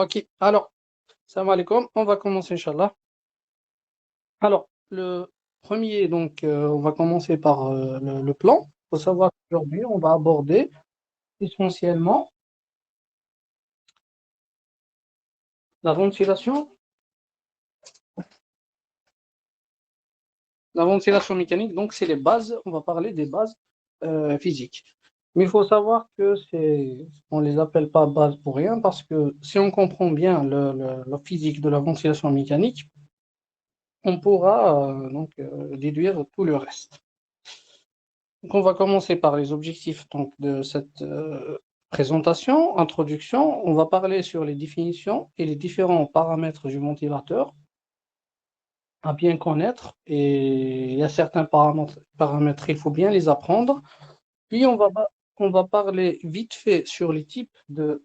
Ok, alors, salam alaikum, on va commencer, Inch'Allah. Alors, le premier, donc, on va commencer par le plan. Il faut savoir qu'aujourd'hui, on va aborder essentiellement la ventilation, la ventilation mécanique. Donc, c'est les bases, on va parler des bases physiques. Mais il faut savoir que on les appelle pas bases pour rien, parce que si on comprend bien la physique de la ventilation mécanique, on pourra déduire tout le reste. Donc, on va commencer par les objectifs donc, de cette présentation, introduction. On va parler sur les définitions et les différents paramètres du ventilateur à bien connaître. Et il y a certains paramètres, il faut bien les apprendre. Puis, on va parler vite fait sur les types de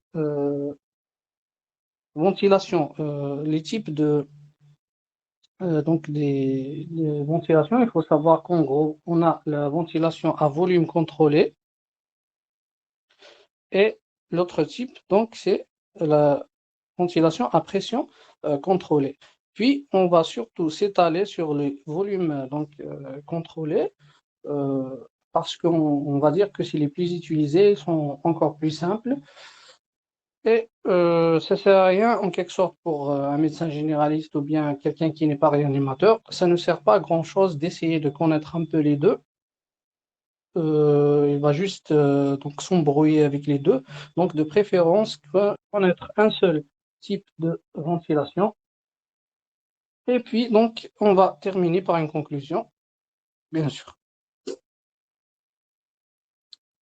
ventilation, les types de des ventilations. Il faut savoir qu'en gros, on a la ventilation à volume contrôlé. Et l'autre type, donc, c'est la ventilation à pression contrôlée. Puis, on va surtout s'étaler sur les volumes contrôlés euh, parce qu'on va dire que c'est les plus utilisés, ils sont encore plus simples. Et ça ne sert à rien, en quelque sorte, pour un médecin généraliste ou bien quelqu'un qui n'est pas réanimateur. Ça ne sert pas à grand-chose d'essayer de connaître un peu les deux. Il va juste donc s'embrouiller avec les deux. Donc, de préférence, connaître un seul type de ventilation. Et puis, donc, on va terminer par une conclusion, bien sûr.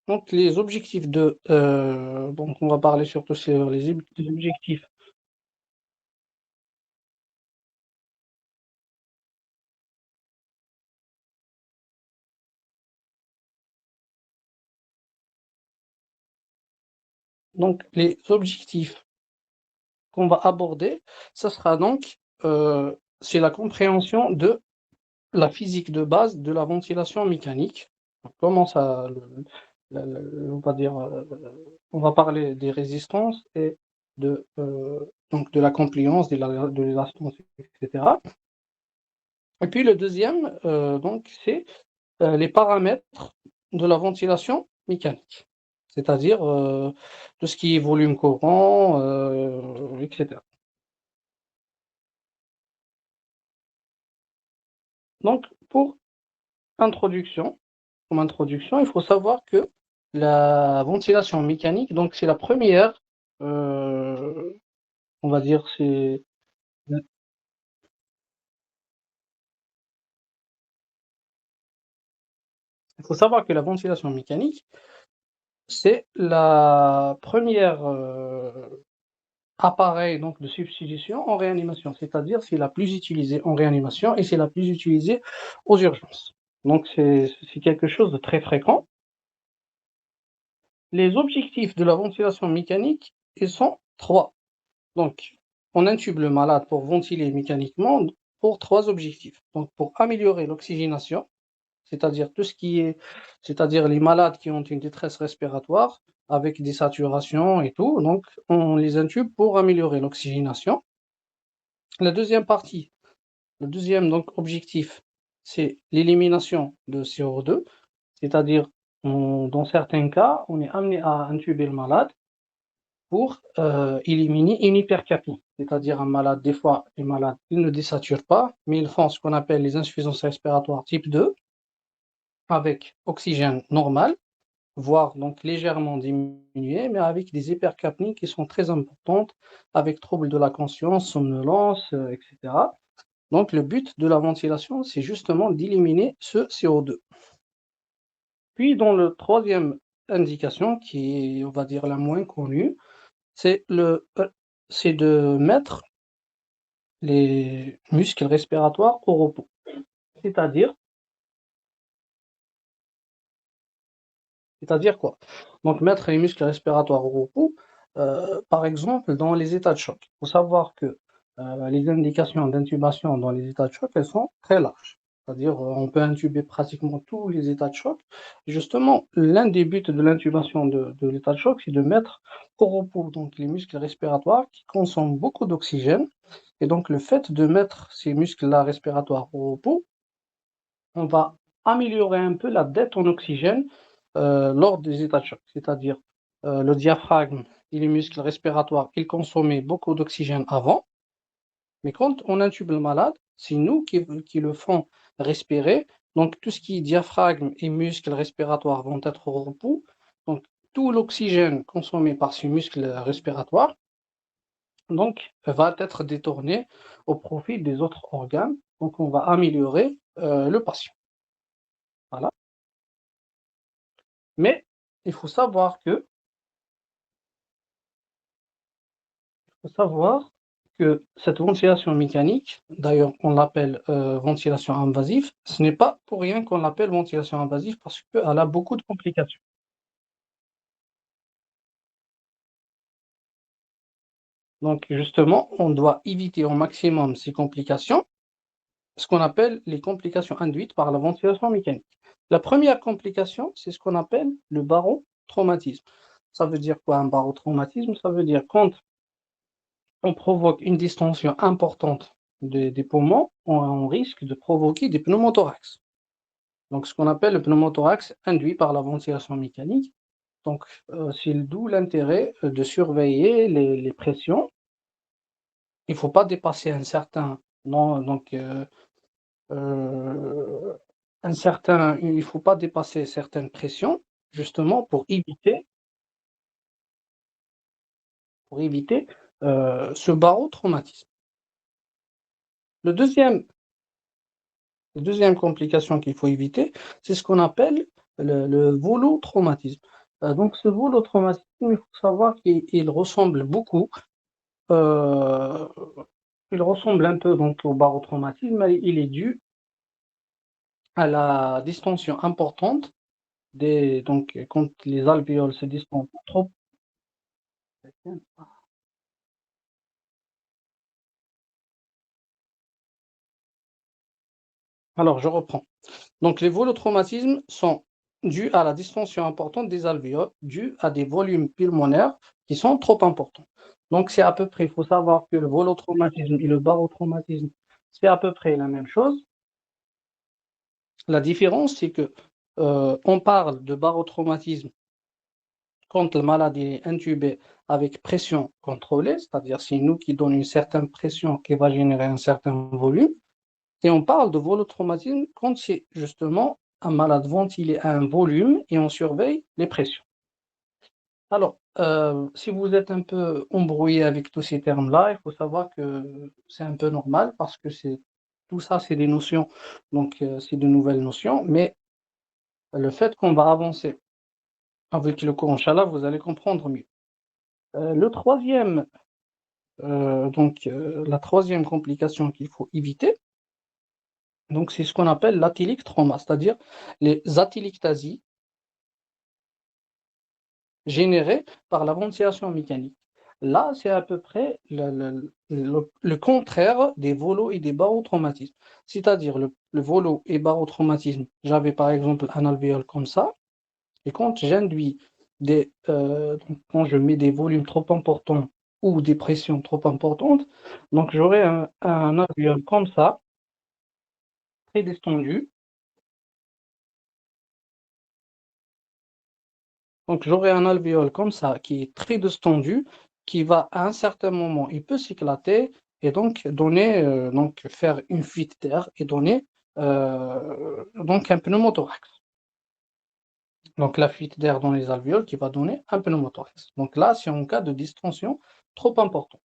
Donc, les objectifs donc, on va parler surtout sur les objectifs. Donc, les objectifs qu'on va aborder, ça sera donc, c'est la compréhension de la physique de base de la ventilation mécanique. Comment ça, on va dire, on va parler des résistances et donc de la compliance, de l'élastance, etc. Et puis le deuxième, donc, c'est les paramètres de la ventilation mécanique, c'est-à-dire tout ce qui est volume courant, etc. Donc, introduction, comme introduction, il faut savoir que la ventilation mécanique, donc c'est la première, euh, on va dire, il faut savoir que la ventilation mécanique, c'est la première appareil donc de substitution en réanimation, c'est-à-dire c'est la plus utilisée en réanimation et c'est la plus utilisée aux urgences. Donc c'est quelque chose de très fréquent. Les objectifs de la ventilation mécanique, ils sont trois. Donc, on intube le malade pour ventiler mécaniquement pour trois objectifs. Donc, pour améliorer l'oxygénation, c'est-à-dire tout ce qui est, c'est-à-dire les malades qui ont une détresse respiratoire avec des saturations et tout. Donc, on les intube pour améliorer l'oxygénation. La deuxième partie, le deuxième donc objectif, c'est l'élimination de CO2, c'est-à-dire dans certains cas, on est amené à intuber le malade pour éliminer une hypercapnie. C'est-à-dire un malade, des fois, les malades, ils ne désaturent pas, mais ils font ce qu'on appelle les insuffisances respiratoires type 2, avec oxygène normal, voire donc légèrement diminué, mais avec des hypercapnies qui sont très importantes, avec troubles de la conscience, somnolence, etc. Donc le but de la ventilation, c'est justement d'éliminer ce CO2. Puis dans le troisième indication, qui est, on va dire, la moins connue, c'est c'est de mettre les muscles respiratoires au repos. C'est-à-dire, c'est-à-dire quoi? Donc, mettre les muscles respiratoires au repos, par exemple, dans les états de choc. Il faut savoir que les indications d'intubation dans les états de choc, elles sont très larges. C'est-à-dire, on peut intuber pratiquement tous les états de choc. Justement, l'un des buts de l'intubation de l'état de choc, c'est de mettre au repos donc les muscles respiratoires qui consomment beaucoup d'oxygène. Et donc, le fait de mettre ces muscles-là respiratoires au repos, on va améliorer un peu la dette en oxygène lors des états de choc. C'est-à-dire, le diaphragme et les muscles respiratoires, ils consommaient beaucoup d'oxygène avant. Mais quand on intube le malade, c'est nous qui le font respirer. Donc, tout ce qui est diaphragme et muscles respiratoires vont être au repos. Donc, tout l'oxygène consommé par ces muscles respiratoires donc, va être détourné au profit des autres organes. Donc, on va améliorer le patient. Voilà. Mais il faut savoir que cette ventilation mécanique, d'ailleurs on l'appelle ventilation invasive, ce n'est pas pour rien qu'on l'appelle ventilation invasive parce qu'elle a beaucoup de complications. Donc justement, on doit éviter au maximum ces complications, ce qu'on appelle les complications induites par la ventilation mécanique. La première complication, c'est ce qu'on appelle le barotraumatisme. Ça veut dire quoi un barotraumatisme? Ça veut dire quand on provoque une distension importante des poumons, on risque de provoquer des pneumothorax. Donc, ce qu'on appelle le pneumothorax induit par la ventilation mécanique. Donc, c'est d'où l'intérêt de surveiller les pressions. Il ne faut pas dépasser un certain, non, donc, il faut pas dépasser certaines pressions, justement pour éviter ce barotraumatisme. Le deuxième La deuxième complication qu'il faut éviter, c'est ce qu'on appelle le volotraumatisme. Donc ce volotraumatisme, il faut savoir qu'il ressemble beaucoup, euh, il ressemble un peu donc au barotraumatisme, mais il est dû à la distension importante donc quand les alvéoles se distendent trop. Alors je reprends. Donc les volotraumatismes sont dus à la distension importante des alvéoles, dus à des volumes pulmonaires qui sont trop importants. Donc c'est à peu près, il faut savoir que le volotraumatisme et le barotraumatisme, c'est à peu près la même chose. La différence, c'est que on parle de barotraumatisme quand le malade est intubé avec pression contrôlée, c'est-à-dire c'est nous qui donnons une certaine pression qui va générer un certain volume. Et on parle de volotraumatisme quand c'est justement un malade ventilé à un volume et on surveille les pressions. Alors, si vous êtes un peu embrouillé avec tous ces termes-là, il faut savoir que c'est un peu normal parce que tout ça, c'est des notions, donc c'est de nouvelles notions, mais le fait qu'on va avancer avec le cours, Inch'Allah, vous allez comprendre mieux. Le troisième, la troisième complication qu'il faut éviter, donc c'est ce qu'on appelle l'athylique trauma, c'est-à-dire les atylictasies générées par la ventilation mécanique. Là, c'est à peu près le contraire des volos et des barotraumatismes. C'est-à-dire le volo et barotraumatisme, j'avais par exemple un alvéole comme ça, et quand j'induis quand je mets des volumes trop importants ou des pressions trop importantes, donc j'aurai un alvéole comme ça, très distendu. Donc j'aurai un alvéole comme ça qui est très distendu, qui va à un certain moment, il peut s'éclater et donc faire une fuite d'air et donner donc un pneumothorax. Donc la fuite d'air dans les alvéoles qui va donner un pneumothorax. Donc là, c'est en cas de distension trop importante.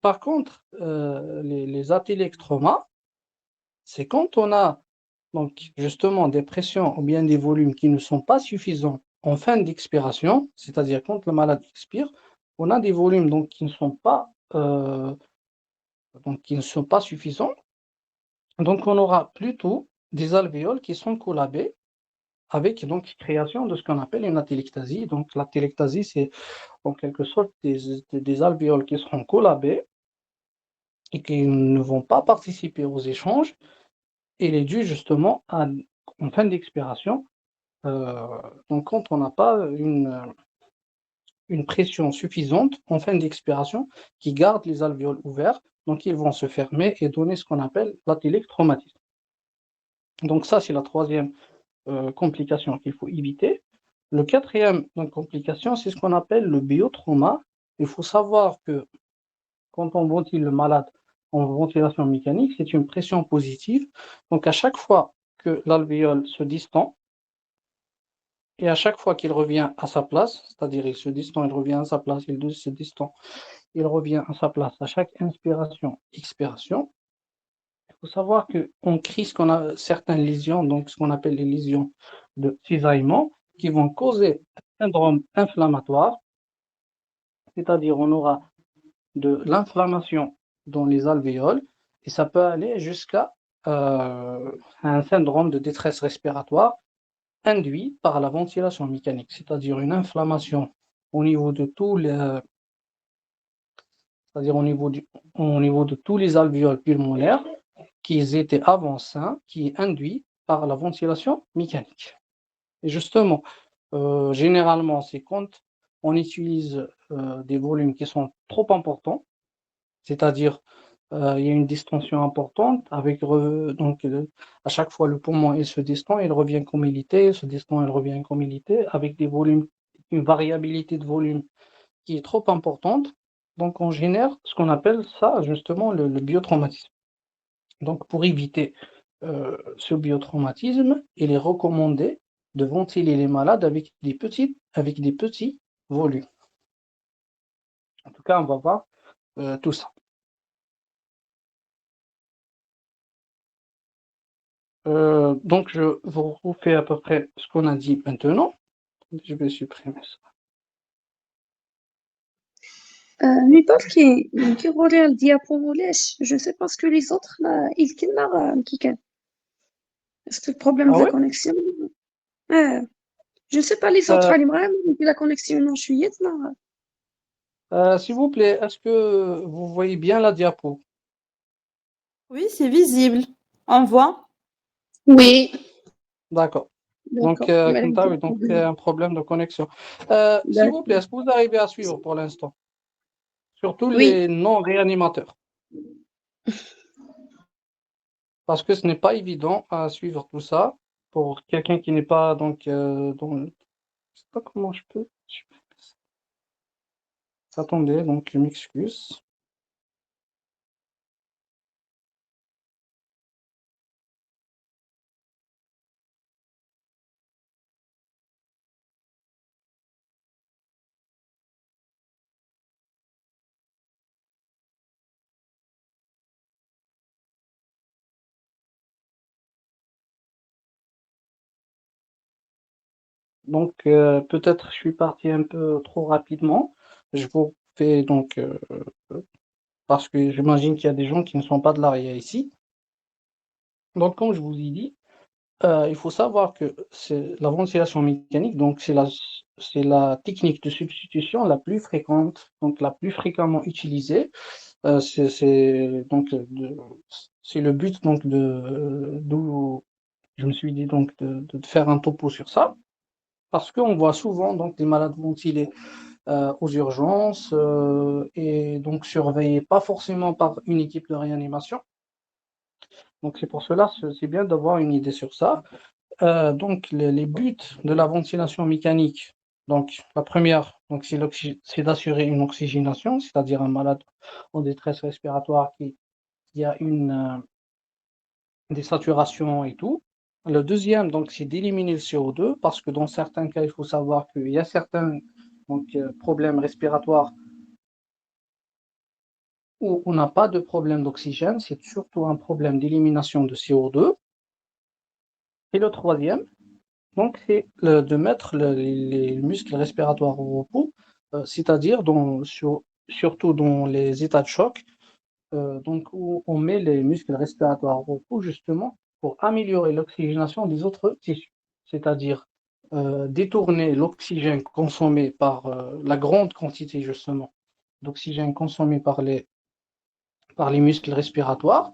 Par contre, les athéliques traumas, c'est quand on a donc justement des pressions ou bien des volumes qui ne sont pas suffisants en fin d'expiration, c'est-à-dire quand le malade expire, on a des volumes donc qui ne sont pas suffisants. Donc on aura plutôt des alvéoles qui sont collabées avec donc création de ce qu'on appelle une atélectasie. Donc l'atélectasie, c'est en quelque sorte des alvéoles qui seront collabées et qui ne vont pas participer aux échanges. il est dû justement en fin d'expiration. Donc, quand on n'a pas une pression suffisante en fin d'expiration qui garde les alvéoles ouverts, donc ils vont se fermer et donner ce qu'on appelle l'athélique traumatisme. Donc ça, c'est la troisième complication qu'il faut éviter. Le quatrième complication, c'est ce qu'on appelle le biotrauma. Il faut savoir que quand on ventile le malade en ventilation mécanique, c'est une pression positive. Donc à chaque fois que l'alvéole se distend, et à chaque fois qu'il revient à sa place, c'est-à-dire il se distend, il revient à sa place, il se distend, il revient à sa place à chaque inspiration, expiration, il faut savoir qu'on crée certaines lésions, donc ce qu'on appelle les lésions de cisaillement, qui vont causer un syndrome inflammatoire, c'est-à-dire on aura de l'inflammation dans les alvéoles, et ça peut aller jusqu'à un syndrome de détresse respiratoire induit par la ventilation mécanique, c'est-à-dire une inflammation au niveau de c'est-à-dire au niveau de tous les alvéoles pulmonaires qui étaient avant sains, qui est induit par la ventilation mécanique. Et justement, généralement, c'est quand on utilise des volumes qui sont trop importants, c'est-à-dire il y a une distension importante avec donc à chaque fois le poumon il se distend, il revient comme il était, il se distend, il revient comme il était, avec des volumes, une variabilité de volume qui est trop importante. Donc on génère ce qu'on appelle ça justement le biotraumatisme. Donc pour éviter ce biotraumatisme, il est recommandé de ventiler les malades avec des petits volumes. En tout cas, on va voir tout ça. Donc, je vous refais à peu près ce qu'on a dit maintenant. Je vais supprimer ça. كي يغوري الديابو ولاش جو سي باسكو لي زوتر يمكن كي كان اسكو البروبليم Ah دو لا ouais? كونيكسيون جو سي با لي زوتر Euh, راني فريمون لا كونيكسيون نون شويه S'il vous plaît, est-ce que vous voyez bien la diapo? Oui, c'est visible. On voit. وي D'accord. Donc, داكور Kenta, oui, donc un problème de connexion. S'il vous plaît, est-ce que vous arrivez à suivre pour l'instant? Surtout وي les non-réanimateurs. Parce que ce n'est pas évident à suivre tout ça pour quelqu'un qui n'est pas donc je sais pas comment je peux. Attendez, donc je m'excuse. Donc peut-être je suis parti un peu trop rapidement. Je vous fais donc parce que j'imagine qu'il y a des gens qui ne sont pas de l'ARIA ici. Donc comme je vous ai dit, il faut savoir que c'est la ventilation mécanique, donc c'est la technique de substitution la plus fréquente, donc la plus fréquemment utilisée. C'est le but donc d'où je me suis dit donc de faire un topo sur ça, parce qu'on voit souvent donc des malades ventilés aux urgences et donc surveillés pas forcément par une équipe de réanimation. Donc c'est pour cela c'est bien d'avoir une idée sur ça. Donc les buts de la ventilation mécanique, donc la première, donc c'est d'assurer une oxygénation, c'est-à-dire un malade en détresse respiratoire qui a une désaturation et tout. Le deuxième, donc, c'est d'éliminer le CO2 parce que dans certains cas, il faut savoir qu'il y a certains problèmes respiratoires où on n'a pas de problème d'oxygène, c'est surtout un problème d'élimination de CO2. Et le troisième, donc, c'est de mettre les muscles respiratoires au repos, c'est-à-dire surtout dans les états de choc, donc où on met les muscles respiratoires au repos justement pour améliorer l'oxygénation des autres tissus, c'est-à-dire détourner l'oxygène consommé par la grande quantité justement d'oxygène consommé par les muscles respiratoires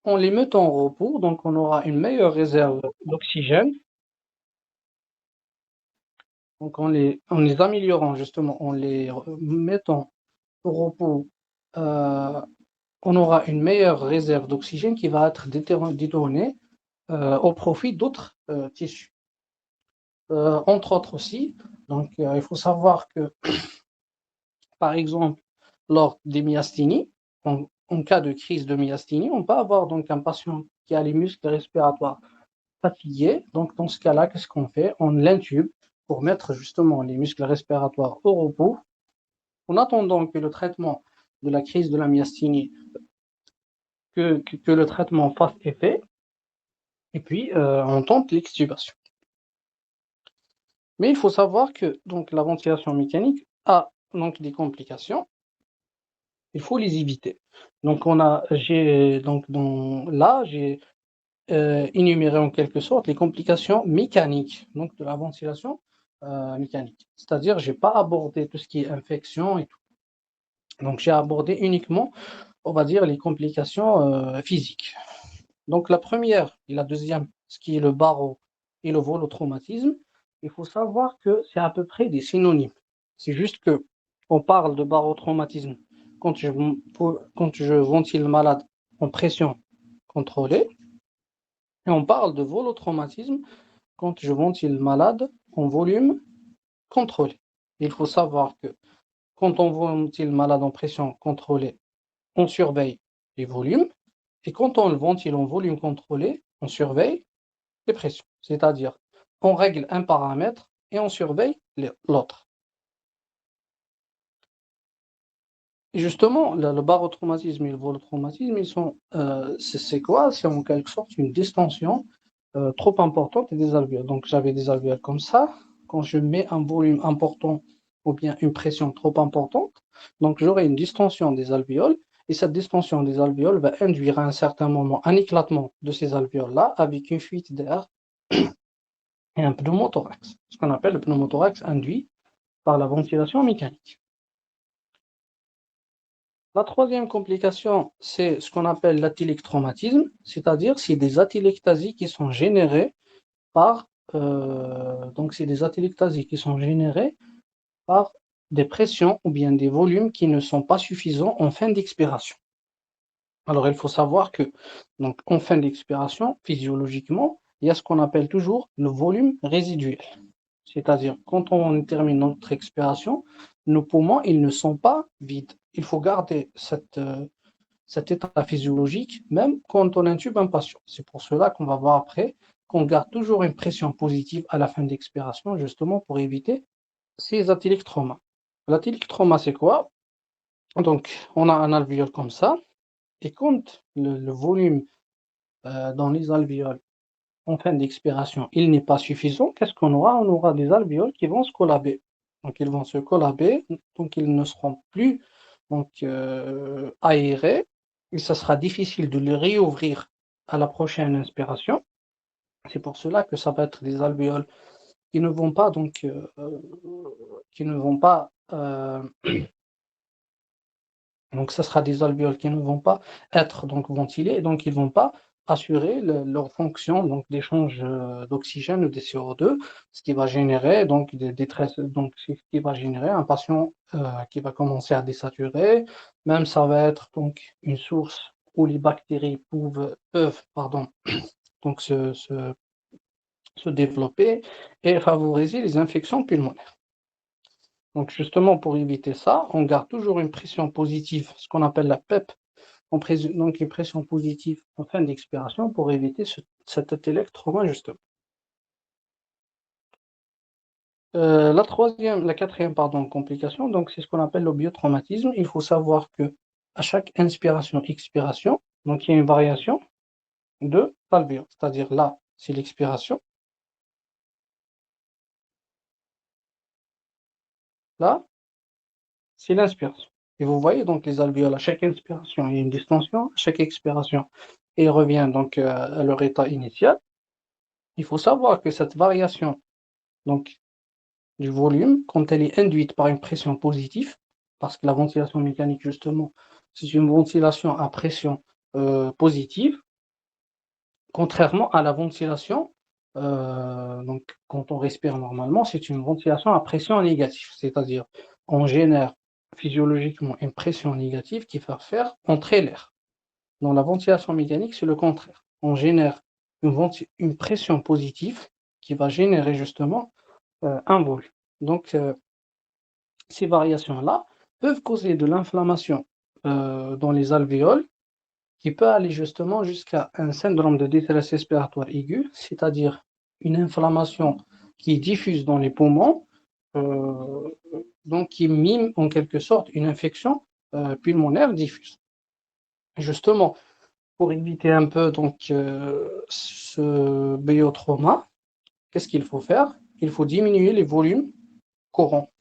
en les mettant au repos, donc on aura une meilleure réserve d'oxygène. Donc en les améliorant justement, en les mettant au repos, on aura une meilleure réserve d'oxygène qui va être détournée au profit d'autres tissus. Entre autres aussi, donc il faut savoir que, par exemple, lors des myasthénies, en cas de crise de myasthénie, on peut avoir donc un patient qui a les muscles respiratoires fatigués. Donc dans ce cas-là, qu'est-ce qu'on fait? On l'intube pour mettre justement les muscles respiratoires au repos, en attendant que le traitement de la crise de la myasthénie, que le traitement fasse effet, et puis on tente l'extubation. Mais il faut savoir que donc la ventilation mécanique a donc des complications. Il faut les éviter. Donc j'ai énuméré en quelque sorte les complications mécaniques donc de la ventilation mécanique. C'est-à-dire j'ai pas abordé tout ce qui est infection et tout. Donc j'ai abordé uniquement, on va dire, les complications physiques. Donc la première et la deuxième, ce qui est le baro et le volotraumatisme, il faut savoir que c'est à peu près des synonymes. C'est juste que on parle de barotraumatisme quand je ventile le malade en pression contrôlée, et on parle de volotraumatisme quand je ventile le malade en volume contrôlé. Il faut savoir que quand on ventile le malade en pression contrôlée, on surveille les volumes, et quand on le ventile en volume contrôlé, on surveille les pressions. C'est-à-dire, on règle un paramètre et on surveille l'autre. Et justement, le barotraumatisme et le volotraumatisme, c'est quoi? C'est en quelque sorte une distension trop importante des alvéoles. Donc, j'avais des alvéoles comme ça. Quand je mets un volume important ou bien une pression trop importante, donc j'aurai une distension des alvéoles. Et cette distension des alvéoles va induire à un certain moment un éclatement de ces alvéoles-là avec une fuite d'air et un pneumothorax, ce qu'on appelle le pneumothorax induit par la ventilation mécanique. La troisième complication, c'est ce qu'on appelle l'athylectraumatisme, c'est-à-dire c'est des athylectasies qui sont générées par des pressions ou bien des volumes qui ne sont pas suffisants en fin d'expiration. Alors il faut savoir que donc en fin d'expiration, physiologiquement, il y a ce qu'on appelle toujours le volume résiduel. C'est-à-dire, quand on termine notre expiration, nos poumons, ils ne sont pas vides. Il faut garder cet état physiologique, même quand on intube un patient. C'est pour cela qu'on va voir après qu'on garde toujours une pression positive à la fin d'expiration, justement pour éviter ces athylectraumas. L'athylectrauma, c'est quoi? Donc, on a un alvéole comme ça, et quand le volume dans les alvéoles en fin d'expiration, il n'est pas suffisant, qu'est-ce qu'on aura? On aura des alvéoles qui vont se collaber. Donc, ils vont se collaber, donc ils ne seront plus aérés, et ça sera difficile de les réouvrir à la prochaine inspiration. C'est pour cela que ça va être des alvéoles qui ne vont pas donc ça sera des alvéoles qui ne vont pas être donc ventilés, donc ils ne vont pas assurer leur fonction donc d'échange d'oxygène ou de CO2, ce qui va générer donc des détresses, donc ce qui va générer un patient qui va commencer à désaturer. Même ça va être donc une source où les bactéries peuvent donc se développer et favoriser les infections pulmonaires. Donc justement pour éviter ça, on garde toujours une pression positive, ce qu'on appelle la PEP, donc une pression positive en fin d'expiration pour éviter cet athylectrauma justement. La quatrième complication, donc c'est ce qu'on appelle le biotraumatisme. Il faut savoir que à chaque inspiration-expiration, donc il y a une variation de l'alvéole, c'est-à-dire là c'est l'expiration, là c'est l'inspiration. Et vous voyez donc les alvéoles à chaque inspiration, il y a une distension, à chaque expiration, et il revient donc à leur état initial. Il faut savoir que cette variation donc, du volume, quand elle est induite par une pression positive, parce que la ventilation mécanique, justement, c'est une ventilation à pression positive, contrairement à la ventilation, donc quand on respire normalement, c'est une ventilation à pression négative, c'est-à-dire on génère physiologiquement une pression négative qui va faire entrer l'air. Dans la ventilation mécanique, c'est le contraire. On génère une pression positive qui va générer justement un volume. Donc, ces variations-là peuvent causer de l'inflammation dans les alvéoles qui peut aller justement jusqu'à un syndrome de détresse respiratoire aiguë, c'est-à-dire une inflammation qui diffuse dans les poumons, euh, donc qui mime en quelque sorte une infection pulmonaire diffuse. Justement, pour éviter un peu donc ce biotrauma, qu'est-ce qu'il faut faire? Il faut diminuer les volumes courants,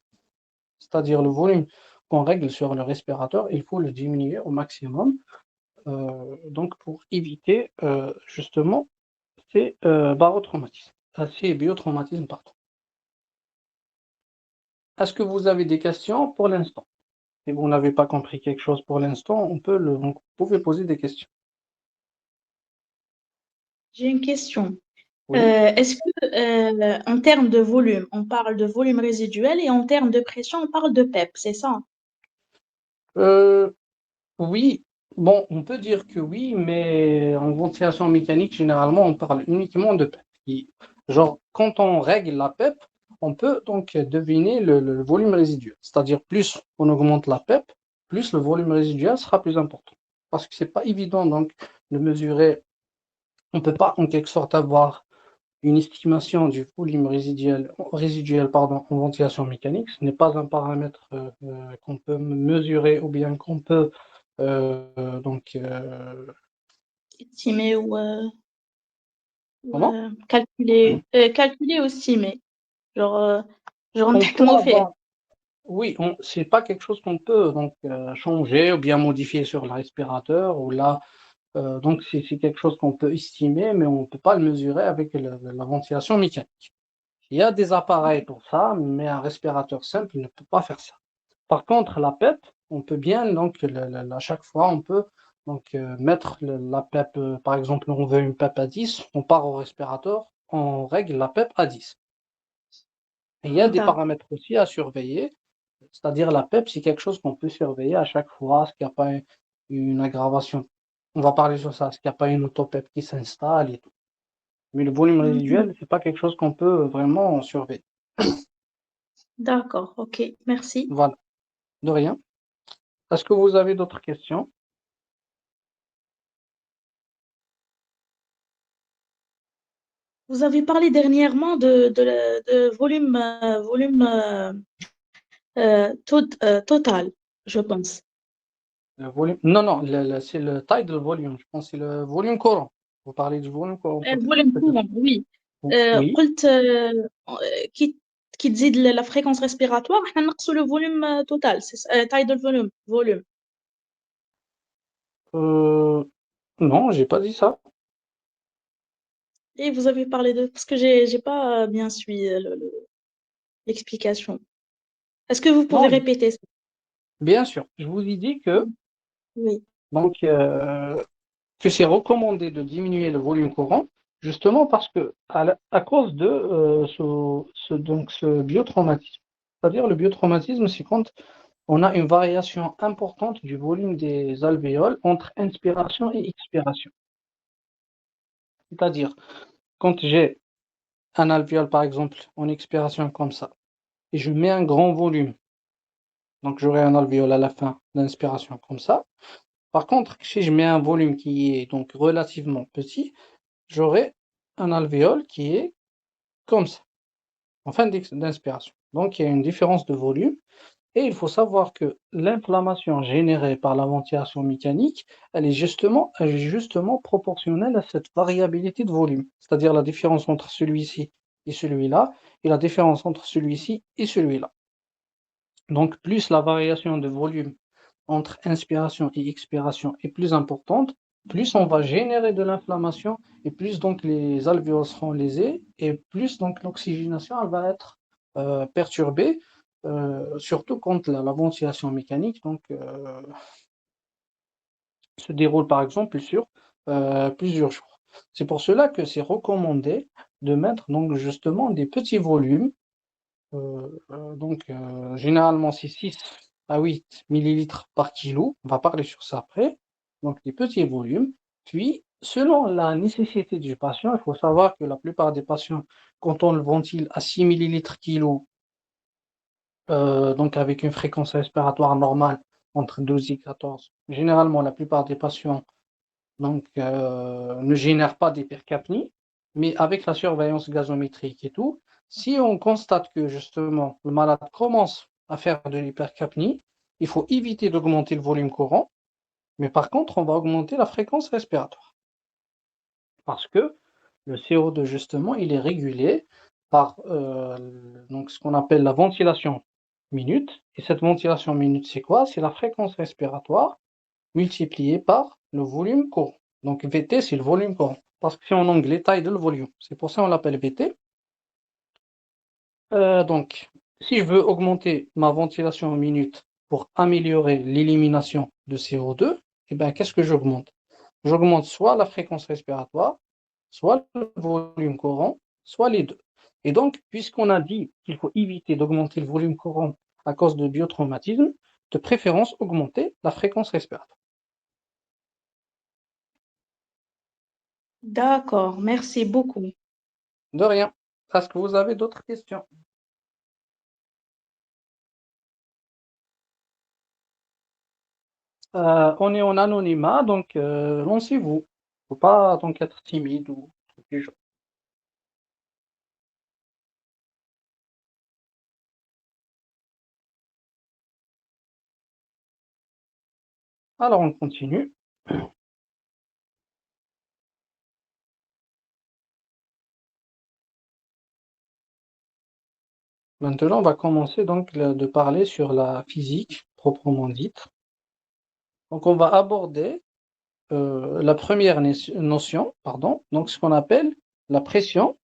c'est-à-dire le volume qu'on règle sur le respirateur, il faut le diminuer au maximum, donc pour éviter justement ces barotraumatismes, ces biotraumatismes, pardon. Est-ce que vous avez des questions pour l'instant? Si vous n'avez pas compris quelque chose pour l'instant, vous pouvez poser des questions. J'ai une question. Oui. Est-ce que, en termes de volume, on parle de volume résiduel et en termes de pression, on parle de PEP, c'est ça? Euh, oui, bon, on peut dire que oui, mais en ventilation mécanique, généralement, on parle uniquement de PEP. Genre, quand on règle la PEP, on peut donc deviner le volume résiduel. C'est-à-dire, plus on augmente la PEP, plus le volume résiduel sera plus important. Parce que c'est pas évident donc de mesurer. On peut pas en quelque sorte avoir une estimation du volume résiduel pardon, en ventilation mécanique. Ce n'est pas un paramètre qu'on peut mesurer ou bien qu'on peut donc Estimer ou, comment? calculer ou estimer. Genre, genre On انت peut موفق. avoir, oui, c'est pas quelque chose qu'on peut donc changer ou bien modifier sur le respirateur ou là. Donc c'est quelque chose qu'on peut estimer, mais on ne peut pas le mesurer avec la ventilation mécanique. Il y a des appareils pour ça, mais un respirateur simple ne peut pas faire ça. Par contre, la PEP, on peut bien, donc, à chaque fois, on peut donc, mettre la PEP, par exemple, on veut une PEP à 10, on part au respirateur, on règle la PEP à 10. Et il y a des D'accord. paramètres aussi à surveiller, c'est-à-dire la PEP, c'est quelque chose qu'on peut surveiller à chaque fois, est-ce qu'il n'y a pas une aggravation. On va parler sur ça, est-ce qu'il n'y a pas une auto-PEP qui s'installe et tout. Mais le volume Mhm. résiduel, c'est pas quelque chose qu'on peut vraiment surveiller. D'accord, ok, merci. Voilà, de rien. Est-ce que vous avez d'autres questions? Vous avez parlé dernièrement de volume, total, je pense. Le volume... Non, non, c'est le tidal volume. Je pense que c'est le volume courant. Vous parlez du volume courant total, Volume peut-être. courant, oui. Oui. قلت كي تزيد la fréquence respiratoire احنا نقصوا le volume total, tidal volume. Euh, non, j'ai pas dit ça. Et vous avez parlé de parce que j'ai pas bien suivi l'explication. Est-ce que vous pouvez Non, répéter ça? bien sûr. Je vous ai dit que Oui. donc que c'est recommandé de diminuer le volume courant, justement parce que à cause de donc ce biotraumatisme. C'est-à-dire le biotraumatisme, c'est quand on a une variation importante du volume des alvéoles entre inspiration et expiration. C'est-à-dire quand j'ai un alvéole, par exemple, en expiration comme ça, et je mets un grand volume, donc j'aurai un alvéole à la fin d'inspiration comme ça. Par contre, si je mets un volume qui est donc relativement petit, j'aurai un alvéole qui est comme ça, en fin d'inspiration. Donc il y a une différence de volume, et il faut savoir que l'inflammation générée par la ventilation mécanique, elle est justement proportionnelle à cette variabilité de volume, c'est-à-dire la différence entre celui-ci et celui-là, et la différence entre celui-ci et celui-là. Donc, plus la variation de volume entre inspiration et expiration est plus importante, plus on va générer de l'inflammation et plus donc les alvéoles seront lésés et plus donc l'oxygénation elle va être perturbée, surtout quand la ventilation mécanique donc, se déroule par exemple sur plusieurs jours. C'est pour cela que c'est recommandé de mettre donc justement des petits volumes. Généralement, c'est 6 à 8 millilitres par kilo. On va parler sur ça après. Donc, des petits volumes. Puis, selon la nécessité du patient, il faut savoir que la plupart des patients, quand on le ventile à 6 millilitres kilo, donc avec une fréquence respiratoire normale entre 12 et 14, généralement, la plupart des patients ne génèrent pas d'hypercapnie, mais avec la surveillance gazométrique et tout, si on constate que justement le malade commence à faire de l'hypercapnie, il faut éviter d'augmenter le volume courant, mais par contre, on va augmenter la fréquence respiratoire. Parce que le CO2, justement, il est régulé par donc ce qu'on appelle la ventilation minute. Et cette ventilation minute, c'est quoi? C'est la fréquence respiratoire multipliée par le volume courant. Donc VT, c'est le volume courant. Parce que c'est en anglais taille de le volume. C'est pour ça qu'on l'appelle VT. Donc, si je veux augmenter ma ventilation en minute pour améliorer l'élimination de CO2, eh ben, qu'est-ce que j'augmente? J'augmente soit la fréquence respiratoire, soit le volume courant, soit les deux. Et donc, puisqu'on a dit qu'il faut éviter d'augmenter le volume courant à cause de biotraumatisme, de préférence augmenter la fréquence respiratoire. D'accord, merci beaucoup. De rien. Est-ce que vous avez d'autres questions? On est en anonymat, donc lancez-vous. Faut pas donc être timide ou du genre. Alors on continue. Maintenant, on va commencer donc de parler sur la physique proprement dite. Donc on va aborder la première notion, pardon, donc ce qu'on appelle la pression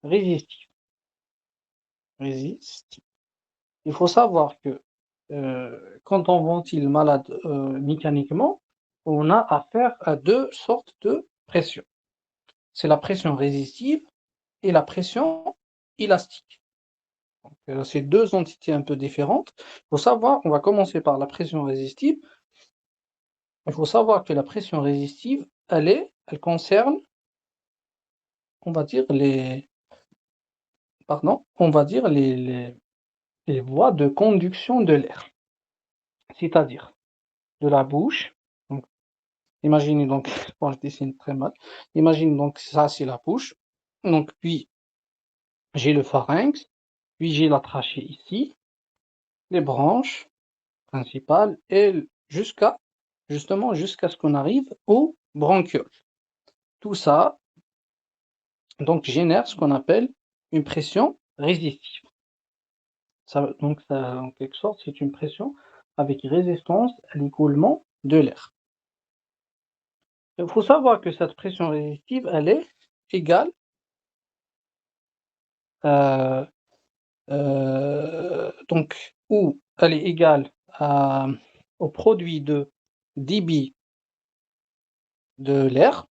résistive. Résistive. Il faut savoir que quand on ventile le malade mécaniquement, on a affaire à deux sortes de pression. C'est la pression résistive et la pression élastique. C'est deux entités un peu différentes. Il faut savoir, on va commencer par la pression résistive. Il faut savoir que la pression résistive, elle concerne, on va dire, les voies de conduction de l'air. C'est-à-dire de la bouche. Donc, imaginez donc, bon, je dessine très mal. Imaginez donc, ça c'est la bouche. Donc, puis j'ai le pharynx, puis j'ai la trachée ici, les branches principales, et justement jusqu'à ce qu'on arrive aux bronchioles. Tout ça donc génère ce qu'on appelle une pression résistive. Donc en quelque sorte, c'est une pression avec résistance à l'écoulement de l'air. Il faut savoir que cette pression résistive, elle est égale ou elle est égale au produit de débit de l'air,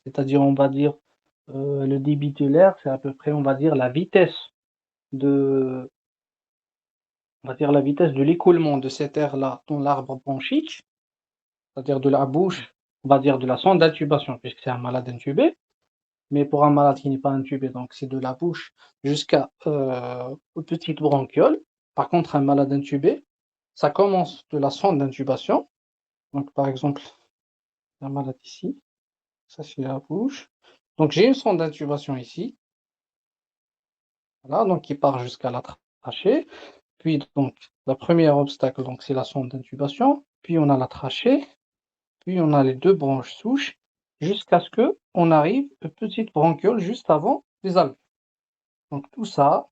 c'est-à-dire on va dire le débit de l'air, c'est à peu près on va dire la vitesse de l'écoulement de cet air-là dans l'arbre bronchique, c'est-à-dire de la bouche, on va dire de la sonde d'intubation, puisque c'est un malade intubé, mais pour un malade qui n'est pas intubé, donc c'est de la bouche jusqu'à aux petites bronchioles. Par contre, un malade intubé, ça commence de la sonde d'intubation. Donc, par exemple, un malade ici, ça c'est la bouche. Donc, j'ai une sonde d'intubation ici, voilà, donc qui part jusqu'à la trachée. Puis, donc, la première obstacle, donc c'est la sonde d'intubation. Puis, on a la trachée. Puis, on a les deux branches souches jusqu'à ce que on arrive aux petites bronchioles juste avant les alvéoles. Donc, tout ça,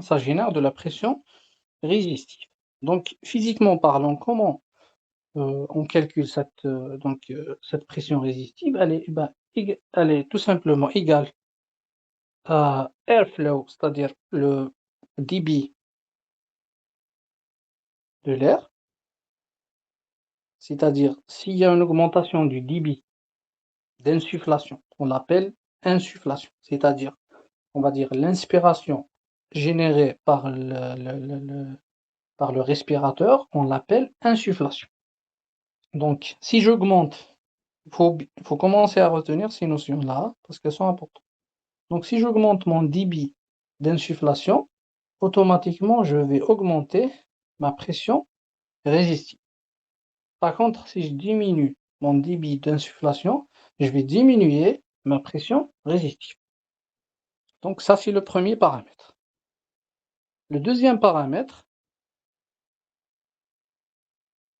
ça génère de la pression résistive. Donc, physiquement parlant, comment on calcule cette pression résistive? Elle est tout simplement égale à airflow, c'est-à-dire le débit de l'air. C'est-à-dire, s'il y a une augmentation du débit d'insufflation. On l'appelle insufflation, c'est-à-dire, on va dire, l'inspiration générée par par le respirateur, on l'appelle insufflation. Donc, si j'augmente, il faut commencer à retenir ces notions-là parce qu'elles sont importantes. Donc, si j'augmente mon débit d'insufflation, automatiquement, je vais augmenter ma pression résistive. Par contre, si je diminue mon débit d'insufflation, je vais diminuer ma pression résistive. Donc, ça, c'est le premier paramètre. Le deuxième paramètre,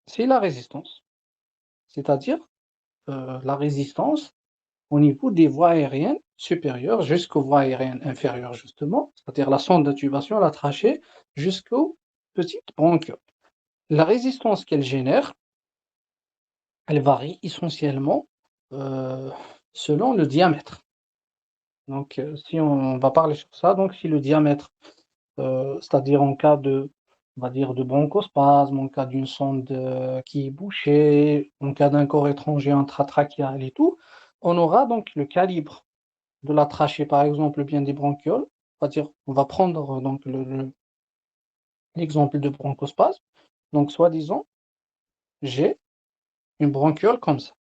c'est la résistance, c'est-à-dire la résistance au niveau des voies aériennes supérieures jusqu'aux voies aériennes inférieures, justement, c'est-à-dire la sonde d'intubation, la trachée, jusqu'aux petites bronchioles. La résistance qu'elle génère, elle varie essentiellement selon le diamètre. Donc, si on va parler sur ça, donc si le diamètre, c'est-à-dire en cas de, on va dire, de bronchospasme, en cas d'une sonde qui est bouchée, en cas d'un corps étranger intratrachéal et tout, on aura donc le calibre de la trachée, par exemple, bien des bronchioles. C'est-à-dire, on va prendre donc l'exemple de bronchospasme. Donc, soi-disant, j'ai une bronchiole comme ça.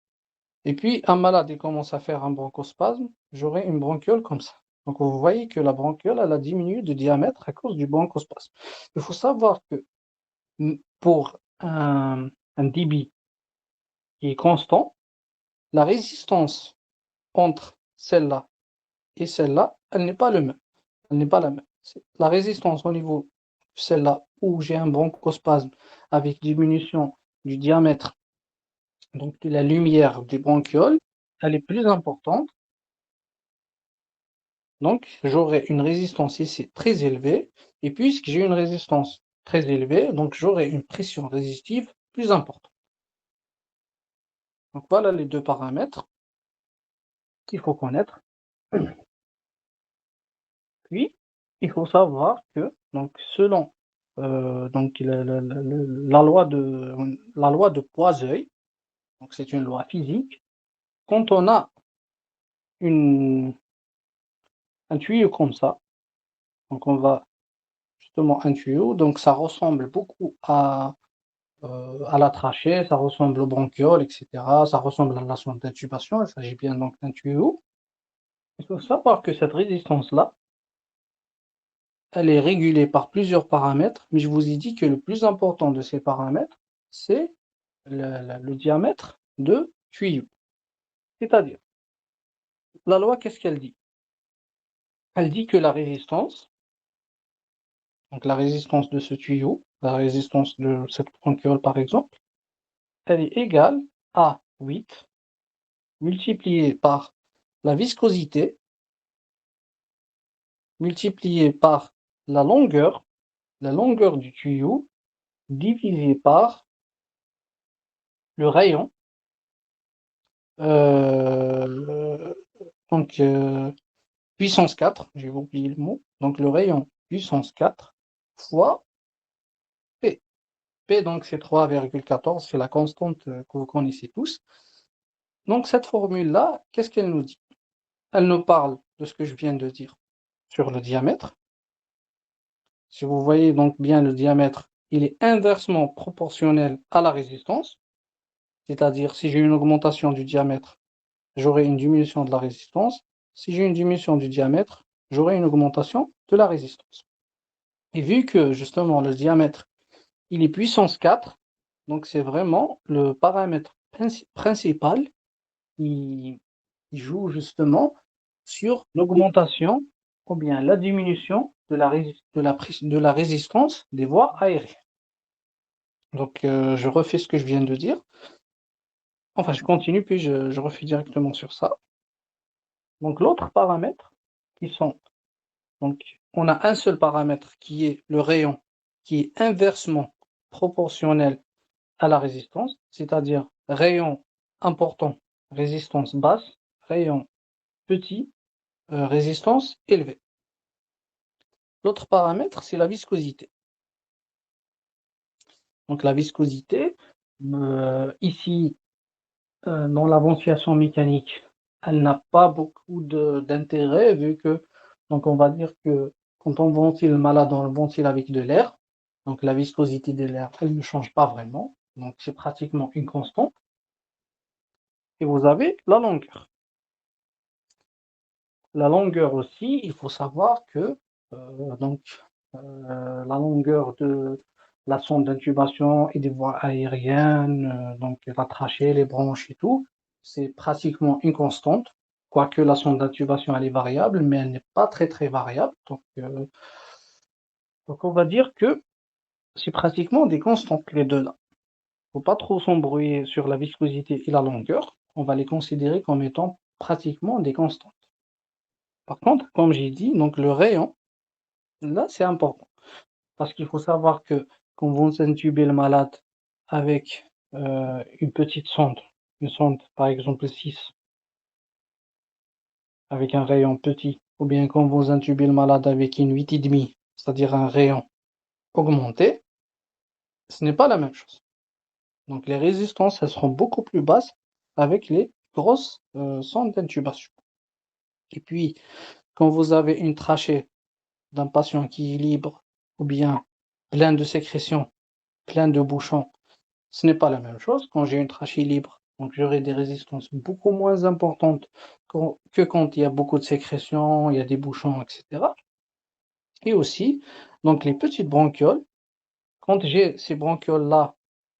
Et puis, un malade il commence à faire un bronchospasme, j'aurai une bronchiole comme ça. Donc, vous voyez que la bronchiole, elle a diminué de diamètre à cause du bronchospasme. Il faut savoir que pour un débit qui est constant, la résistance entre celle-là et celle-là, elle n'est pas le même. Elle n'est pas la même. La résistance au niveau de celle-là où j'ai un bronchospasme avec diminution du diamètre, donc de la lumière des bronchioles, elle est plus importante. Donc, j'aurai une résistance ici très élevée. Et puisque j'ai une résistance très élevée, donc j'aurai une pression résistive plus importante. Donc, voilà les deux paramètres qu'il faut connaître. Puis, il faut savoir que, donc, selon donc, la loi de Poiseuille, donc c'est une loi physique, quand on a un tuyau comme ça, donc on va justement un tuyau, donc ça ressemble beaucoup à la trachée, ça ressemble aux bronchioles, etc. Ça ressemble à la sonde d'intubation, il s'agit bien donc d'un tuyau. Il faut savoir que cette résistance-là, elle est régulée par plusieurs paramètres, mais je vous ai dit que le plus important de ces paramètres, c'est le diamètre de tuyau. C'est-à-dire, la loi, qu'est-ce qu'elle dit? Elle dit que la résistance, donc la résistance de ce tuyau, la résistance de cette bronchiole par exemple, elle est égale à 8 multiplié par la viscosité multiplié par la longueur du tuyau divisé par le rayon, donc puissance 4, j'ai oublié le mot, donc le rayon puissance 4 fois P. P donc c'est 3,14, c'est la constante que vous connaissez tous. Donc cette formule-là, qu'est-ce qu'elle nous dit? Elle nous parle de ce que je viens de dire sur le diamètre. Si vous voyez donc bien le diamètre, il est inversement proportionnel à la résistance, c'est-à-dire si j'ai une augmentation du diamètre, j'aurai une diminution de la résistance. Si j'ai une diminution du diamètre, j'aurai une augmentation de la résistance. Et vu que justement le diamètre, il est puissance 4, donc c'est vraiment le paramètre principal qui joue justement sur l'augmentation ou bien la diminution de la résistance des voies aériennes. Donc, je refais ce que je viens de dire. Enfin, je continue, puis je refais directement sur ça. Donc, l'autre paramètre, donc, on a un seul paramètre qui est le rayon, qui est inversement proportionnel à la résistance, c'est-à-dire rayon important, résistance basse, rayon petit, résistance élevée. L'autre paramètre, c'est la viscosité. Donc la viscosité, ici, dans la ventilation mécanique, elle n'a pas beaucoup d'intérêt vu que, donc on va dire que quand on ventile le malade, on le ventile avec de l'air. Donc la viscosité de l'air, elle ne change pas vraiment. Donc c'est pratiquement une constante. Et vous avez la longueur. La longueur aussi, il faut savoir que la longueur de la sonde d'intubation et des voies aériennes, donc la trachée, les bronches et tout, c'est pratiquement une constante, quoique la sonde d'intubation elle est variable, mais elle n'est pas très variable. Donc on va dire que c'est pratiquement des constantes les deux là. Faut pas trop s'embrouiller sur la viscosité et la longueur. On va les considérer comme étant pratiquement des constantes. Par contre, comme j'ai dit, donc le rayon, là c'est important. Parce qu'il faut savoir que quand vous intubez le malade avec une petite sonde, une sonde par exemple 6, avec un rayon petit, ou bien quand vous intubez le malade avec une 8,5, c'est-à-dire un rayon augmenté, ce n'est pas la même chose. Donc les résistances, elles seront beaucoup plus basses avec les grosses sondes d'intubation. Et puis, quand vous avez une trachée d'un patient qui est libre, ou bien plein de sécrétions, plein de bouchons, ce n'est pas la même chose. Quand j'ai une trachée libre, donc j'aurai des résistances beaucoup moins importantes que quand il y a beaucoup de sécrétions, il y a des bouchons, etc. Et aussi, donc les petites bronchioles, quand j'ai ces bronchioles-là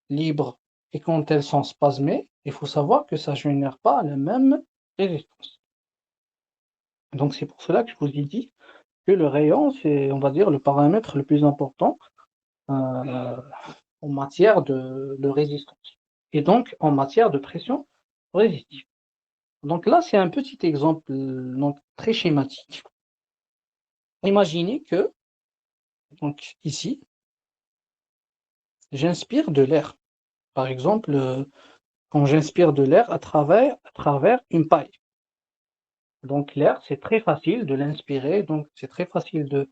libres et quand elles sont spasmées, il faut savoir que ça ne génère pas la même résistance. Donc c'est pour cela que je vous ai dit que le rayon, c'est, on va dire, le paramètre le plus important en matière de résistance. Et donc en matière de pression résistive. Donc là, c'est un petit exemple donc, très schématique. Imaginez que, donc ici, j'inspire de l'air. Par exemple, quand j'inspire de l'air à travers une paille. Donc l'air, c'est très facile de l'inspirer, donc c'est très facile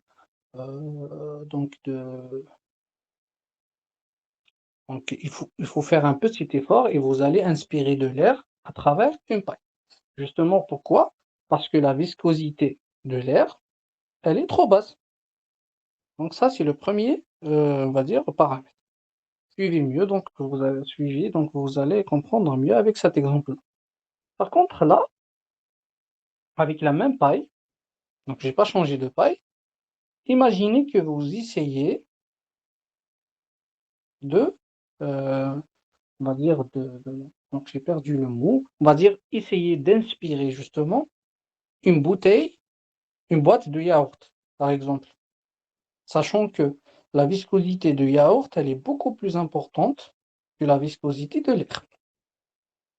donc il faut faire un petit effort et vous allez inspirer de l'air à travers une paille. Justement, pourquoi? Parce que la viscosité de l'air, elle est trop basse. Donc ça, c'est le premier, on va dire, paramètre. Suivez mieux, donc vous avez suivi, donc vous allez comprendre mieux avec cet exemple-là. Par contre, là, avec la même paille, donc j'ai pas changé de paille, imaginez que vous essayez de, on va dire, donc j'ai perdu le mot, on va dire essayer d'inspirer justement une boîte de yaourt, par exemple. Sachant que la viscosité de yaourt, elle est beaucoup plus importante que la viscosité de l'air.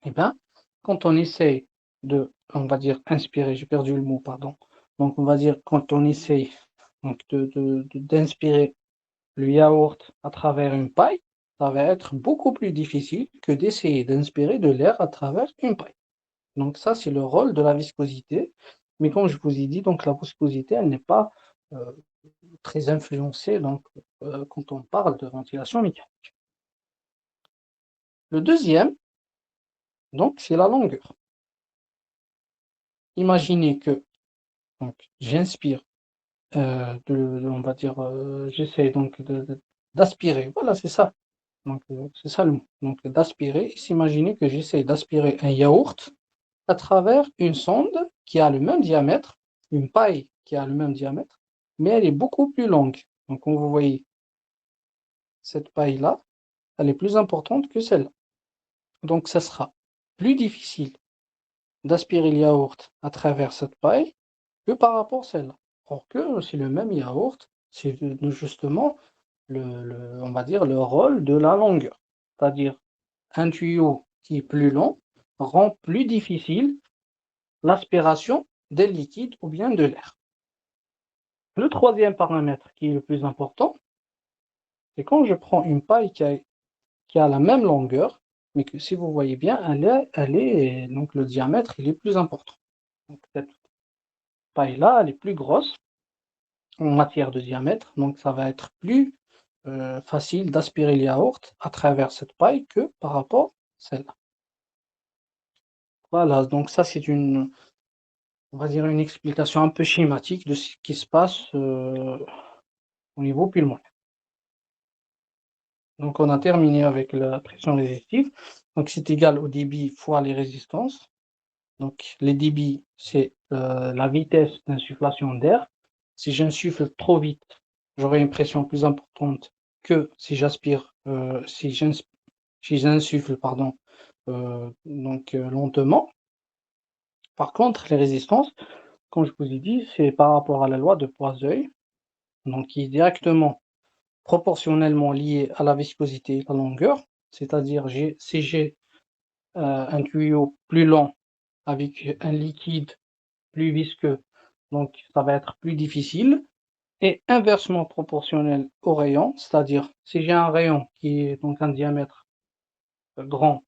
Eh bien, quand on essaye on va dire, inspirer, j'ai perdu le mot, pardon. Donc, on va dire, quand on essaye donc, d'inspirer le yaourt à travers une paille, ça va être beaucoup plus difficile que d'essayer d'inspirer de l'air à travers une paille. Donc, ça, c'est le rôle de la viscosité. Mais comme je vous ai dit, donc, la viscosité, elle n'est pas très influencée donc, quand on parle de ventilation mécanique. Le deuxième, donc, c'est la longueur. Imaginez que j'inspire, on va dire, j'essaie donc d'aspirer. Voilà, c'est ça. Donc, c'est ça le mot. Donc, d'aspirer. S'imaginer que j'essaie d'aspirer un yaourt à travers une sonde qui a le même diamètre, une paille qui a le même diamètre, mais elle est beaucoup plus longue. Donc, comme vous voyez, cette paille-là, elle est plus importante que celle-là. Donc, ça sera plus difficile d'aspirer le yaourt à travers cette paille que par rapport à celle-là. Or que c'est le même yaourt, c'est justement on va dire le rôle de la longueur. C'est-à-dire un tuyau qui est plus long rend plus difficile l'aspiration des liquides ou bien de l'air. Le troisième paramètre qui est le plus important, c'est quand je prends une paille qui a la même longueur, mais que si vous voyez bien, donc le diamètre il est plus important. Donc cette paille-là, elle est plus grosse en matière de diamètre, donc ça va être plus facile d'aspirer le yaourt à travers cette paille que par rapport à celle-là. Voilà, donc ça c'est on va dire une explication un peu schématique de ce qui se passe au niveau pulmonaire. Donc on a terminé avec la pression résistive. Donc c'est égal au débit fois les résistances. Donc les débits, c'est la vitesse d'insufflation d'air. Si j'insuffle trop vite, j'aurai une pression plus importante que si j'aspire, si j'insuffle, pardon, lentement. Par contre, les résistances, comme je vous ai dit, c'est par rapport à la loi de Poiseuil, donc qui est directement proportionnellement liée à la viscosité et la longueur. C'est-à-dire, si j'ai un tuyau plus long avec un liquide plus visqueux, donc ça va être plus difficile. Et inversement proportionnel au rayon, c'est-à-dire si j'ai un rayon qui est donc un diamètre grand,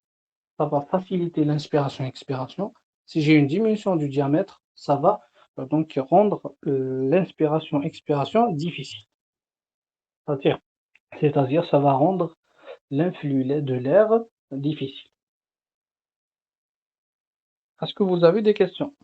ça va faciliter l'inspiration-expiration. Si j'ai une diminution du diamètre, ça va donc rendre l'inspiration-expiration difficile. C'est-à-dire, ça va rendre l'influx de l'air difficile. Est-ce que vous avez des questions?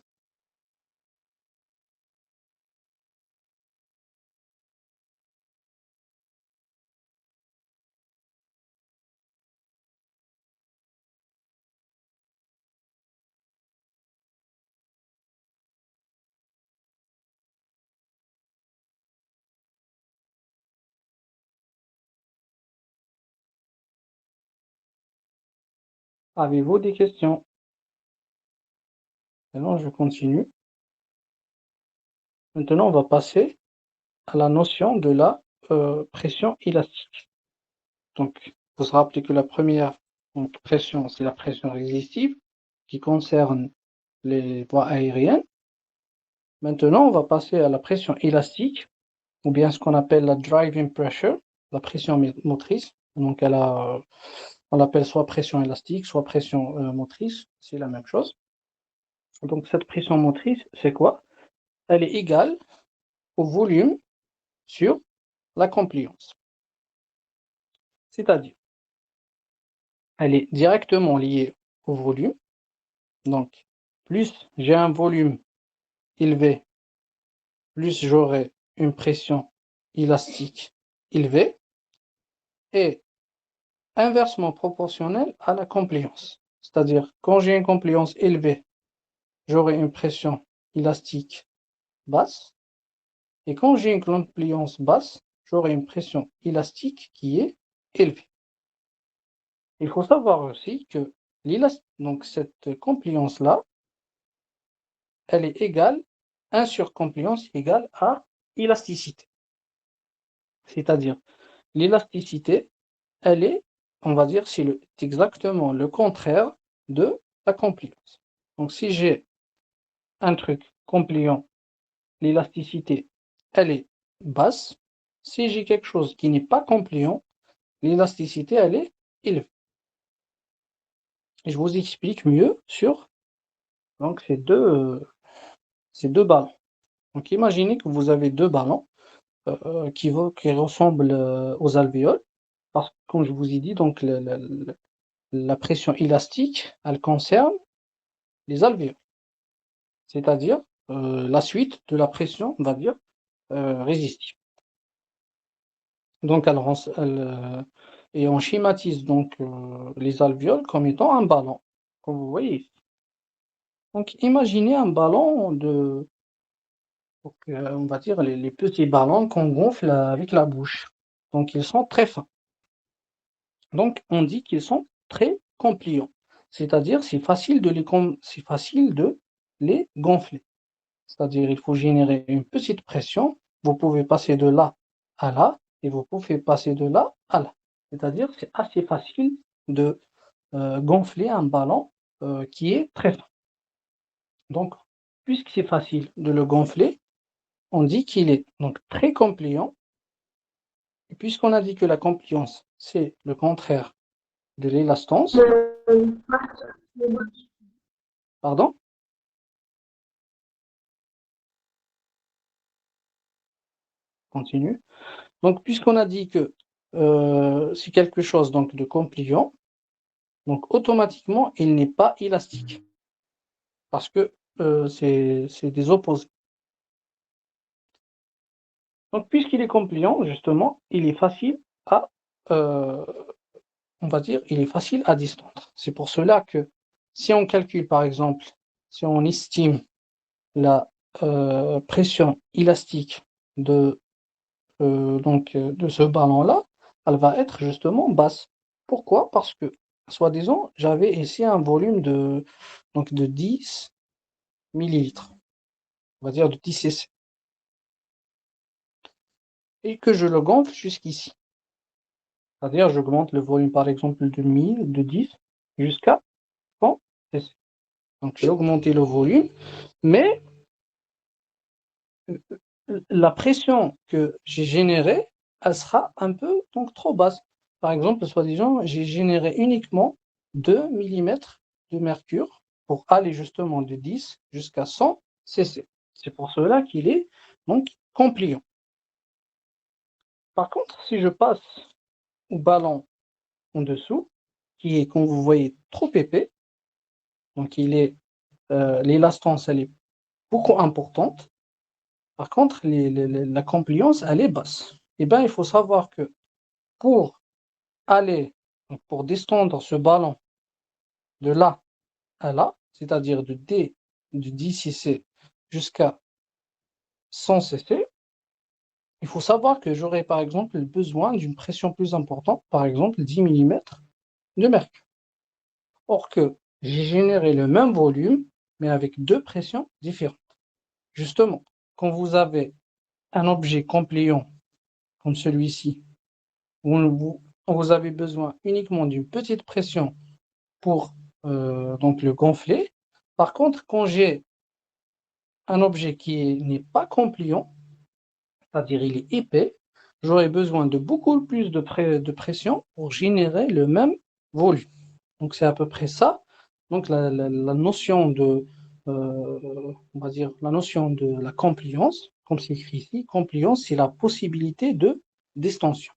Avez-vous des questions? Maintenant, je continue. Maintenant, on va passer à la notion de la pression élastique. Donc, vous vous rappelez que la première pression, c'est la pression résistive qui concerne les voies aériennes. Maintenant, on va passer à la pression élastique, ou bien ce qu'on appelle la driving pressure, la pression motrice. Donc, on l'appelle soit pression élastique, soit pression motrice, c'est la même chose. Donc, cette pression motrice, c'est quoi? Elle est égale au volume sur la compliance. C'est-à-dire, elle est directement liée au volume. Donc, plus j'ai un volume élevé, plus j'aurai une pression élastique élevée et inversement proportionnelle à la compliance. C'est-à-dire, quand j'ai une compliance élevée, j'aurai une pression élastique basse et quand j'ai une compliance basse, j'aurai une pression élastique qui est élevée. Il faut savoir aussi que donc cette compliance-là, elle est égale, 1 sur compliance égale à élasticité. C'est-à-dire, l'élasticité, elle est, on va dire, c'est exactement le contraire de la compliance. Donc, si j'ai un truc compliant, l'élasticité, elle est basse. Si j'ai quelque chose qui n'est pas compliant, l'élasticité, elle est élevée. Et je vous explique mieux sur donc, ces deux ballons. Donc, imaginez que vous avez deux ballons qui ressemblent aux alvéoles. Parce que, comme je vous ai dit, donc la pression élastique, elle concerne les alvéoles, c'est-à-dire la suite de la pression, on va dire, résistive. Donc, et on schématise donc les alvéoles comme étant un ballon, comme vous voyez. Donc, imaginez un ballon on va dire les petits ballons qu'on gonfle avec la bouche. Donc, ils sont très fins. Donc, on dit qu'ils sont très compliants. C'est-à-dire, c'est facile de les gonfler. C'est-à-dire, il faut générer une petite pression. Vous pouvez passer de là à là et vous pouvez passer de là à là. C'est-à-dire, c'est assez facile de gonfler un ballon qui est très fin. Donc, puisque c'est facile de le gonfler, on dit qu'il est donc très compliant. Et puisqu'on a dit que la compliance, c'est le contraire de l'élastance. Pardon? Continue. Donc, puisqu'on a dit que c'est quelque chose donc, de compliant, donc automatiquement, il n'est pas élastique. parce que c'est des opposés. Donc, puisqu'il est compliant, justement, il est facile à, on va dire, il est facile à distendre. C'est pour cela que si on calcule, par exemple, si on estime la pression élastique de ce ballon-là, elle va être justement basse. Pourquoi? Parce que, soi-disant, j'avais ici un volume de 10 millilitres, on va dire de 10 cc, et que je le gonfle jusqu'ici. C'est-à-dire, j'augmente le volume, par exemple, de 1000, de 10, jusqu'à 100 cc. Donc, j'ai augmenté le volume, mais la pression que j'ai générée, elle sera un peu donc trop basse. Par exemple, soi-disant, j'ai généré uniquement 2 millimètres de mercure pour aller justement de 10 jusqu'à 100 cc. C'est pour cela qu'il est donc compliant. Par contre, si je passe au ballon en dessous, qui est, comme vous voyez, trop épais, donc l'élastance, elle est beaucoup importante. Par contre, la compliance, elle est basse. Eh bien, il faut savoir que pour pour distendre ce ballon de là à là, c'est-à-dire de 10 cc jusqu'à 100 cc, il faut savoir que j'aurai par exemple besoin d'une pression plus importante, par exemple 10 millimètres de mercure. Or que j'ai généré le même volume, mais avec deux pressions différentes. Justement, quand vous avez un objet compliant comme celui-ci, où vous avez besoin uniquement d'une petite pression pour donc le gonfler. Par contre, quand j'ai un objet qui n'est pas compliant, c'est-à-dire il est épais, j'aurai besoin de beaucoup plus de pression pour générer le même volume. Donc c'est à peu près ça. Donc la notion de, on va dire, la notion de la compliance, comme c'est écrit ici, compliance, c'est la possibilité de d'extension.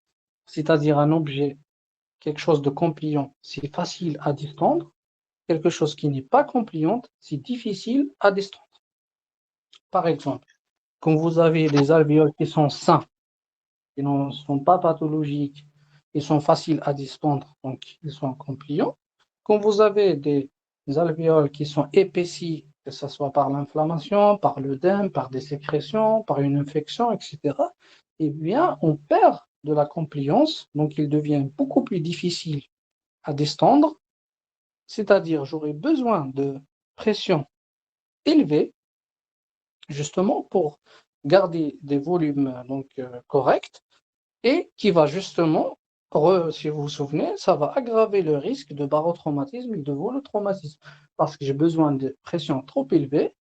C'est-à-dire un objet, quelque chose de compliant, c'est facile à distendre. Quelque chose qui n'est pas compliant, c'est difficile à distendre. Par exemple, quand vous avez des alvéoles qui sont sains, qui ne sont pas pathologiques, ils sont faciles à distendre, donc ils sont compliants. Quand vous avez des alvéoles qui sont épaissis, que ce soit par l'inflammation, par l'œdème, par des sécrétions, par une infection, etc., eh bien, on perd de la compliance, donc il devient beaucoup plus difficile à distendre, c'est-à-dire j'aurai besoin de pression élevée justement pour garder des volumes corrects et qui va justement, si vous vous souvenez, ça va aggraver le risque de barotraumatisme et de volutraumatisme parce que j'ai besoin de pression trop élevée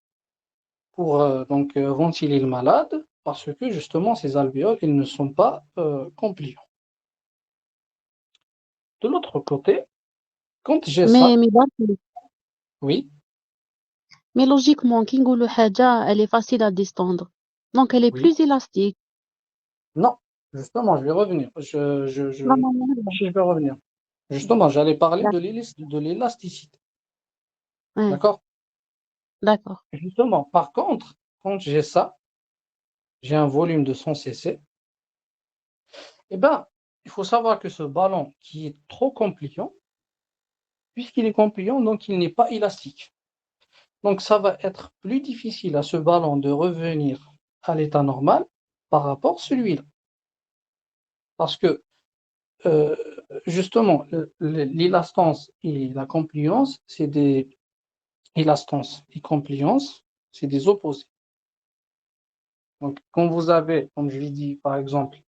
pour ventiler le malade parce que justement ces alvéoles ils ne sont pas compliants. De l'autre côté, quand j'ai ça, Mais برك- oui, mais logiquement كي نقولوا حاجة elle est facile à distendre donc elle est oui, plus élastique. non, justement, je vais revenir. Non, non, non, non. Je vais revenir. Justement, j'allais parler D'ac- de l'élasticité. ouais, D'accord? d'accord. Justement, par contre, quand j'ai ça, j'ai un volume de 100 cc, eh ben, il faut savoir que ce ballon qui est trop compliant, puisqu'il est compliant, donc il n'est pas élastique. Donc ça va être plus difficile à ce ballon de revenir à l'état normal par rapport à celui-là. Parce que euh, justement, l'élastance et la compliance, c'est des élastance et compliance, c'est des opposés. Donc, quand vous avez, comme je l'ai dit, par exemple,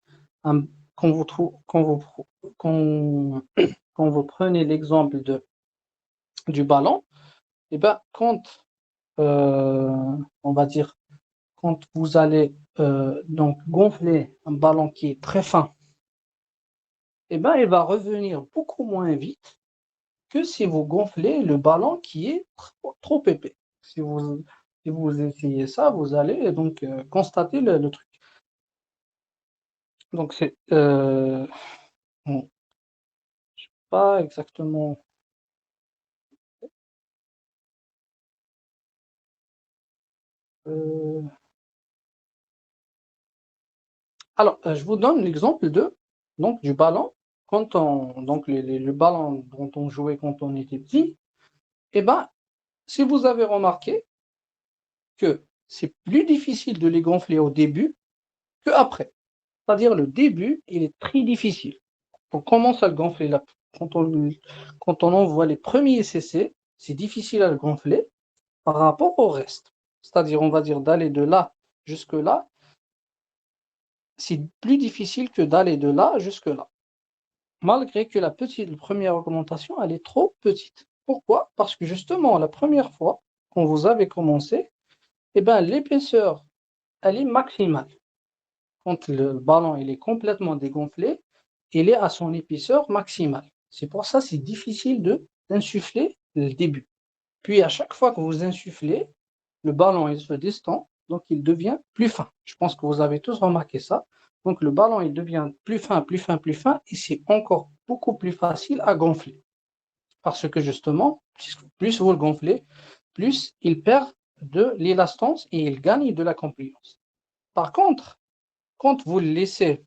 un, quand, vous trou- quand, quand vous prenez l'exemple du ballon, et ben, quand, on va dire, quand vous allez donc gonfler un ballon qui est très fin, et ben, il va revenir beaucoup moins vite que si vous gonflez le ballon qui est trop épais. Si vous essayez ça, vous allez donc constater le truc. Donc c'est bon, pas exactement Alors, je vous donne l'exemple du ballon. Le ballon dont on jouait quand on était petit, eh ben, si vous avez remarqué que c'est plus difficile de les gonfler au début que après. C'est-à-dire le début, il est très difficile. On commence à le gonfler là. Quand on, quand on envoie les premiers CC, c'est difficile à le gonfler par rapport au reste. C'est-à-dire, on va dire d'aller de là jusque là, c'est plus difficile que d'aller de là jusque là. Malgré que la première augmentation, elle est trop petite. Pourquoi? Parce que justement, la première fois, quand vous avez commencé, eh ben, l'épaisseur, elle est maximale. Quand le ballon il est complètement dégonflé, il est à son épaisseur maximale. C'est pour ça que c'est difficile d'insuffler le début. Puis à chaque fois que vous insufflez, le ballon il se distend, donc il devient plus fin. Je pense que vous avez tous remarqué ça. Donc le ballon il devient plus fin, plus fin, plus fin, et c'est encore beaucoup plus facile à gonfler. Parce que justement, plus vous le gonflez, plus il perd de l'élastance et il gagne de la compliance. Par contre, quand vous le laissez,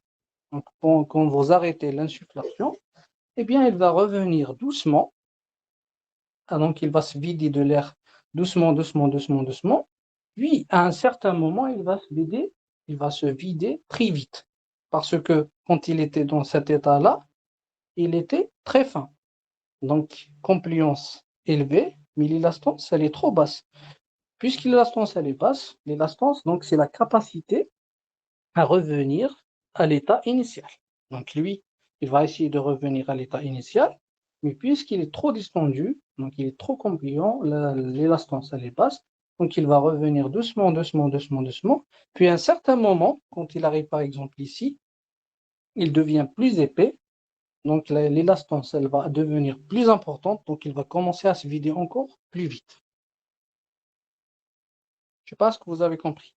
donc, quand vous arrêtez l'insufflation, eh bien, il va revenir doucement. Donc, il va se vider de l'air doucement, doucement, doucement, doucement. Puis, à un certain moment, il va se vider très vite. Parce que quand il était dans cet état-là, il était très fin. Donc, compliance élevée, mais l'élastance, elle est trop basse. Puisque l'élastance, elle est basse, l'élastance, donc, c'est la capacité à revenir à l'état initial. Donc lui, il va essayer de revenir à l'état initial, mais puisqu'il est trop distendu, donc il est trop compliant, l'élastance elle est basse, donc il va revenir doucement, doucement, doucement, doucement, puis à un certain moment, quand il arrive par exemple ici, il devient plus épais, donc l'élastance elle va devenir plus importante, donc il va commencer à se vider encore plus vite. Je ne sais pas ce que vous avez compris.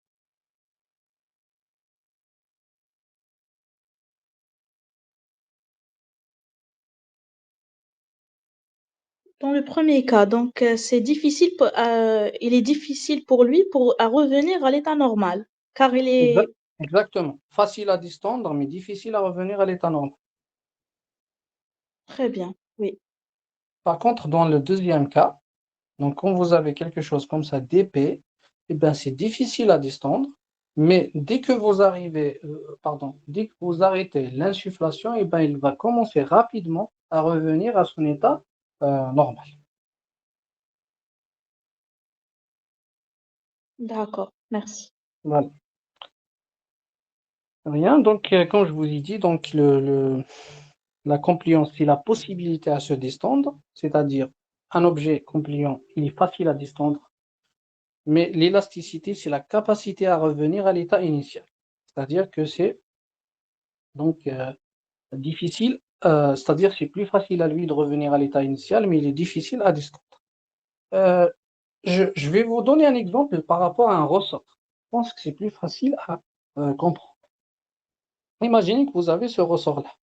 Dans le premier cas, donc c'est difficile, il est difficile pour lui à revenir à l'état normal, car il est Exactement. Facile à distendre, mais difficile à revenir à l'état normal. très bien, oui. Par contre, dans le deuxième cas, donc quand vous avez quelque chose comme ça d'épais, eh ben, c'est difficile à distendre, mais dès que vous arrêtez l'insufflation, eh ben, il va commencer rapidement à revenir à son état normal. D'accord, merci. Voilà. Rien. Donc, comme je vous ai dit, donc la compliance, c'est la possibilité à se distendre, c'est-à-dire un objet compliant, il est facile à distendre, mais l'élasticité, c'est la capacité à revenir à l'état initial. C'est-à-dire que c'est donc difficile, c'est-à-dire c'est plus facile à lui de revenir à l'état initial, mais il est difficile à distendre. Je vais vous donner un exemple par rapport à un ressort. Je pense que c'est plus facile à comprendre. Imaginez que vous avez ce ressort-là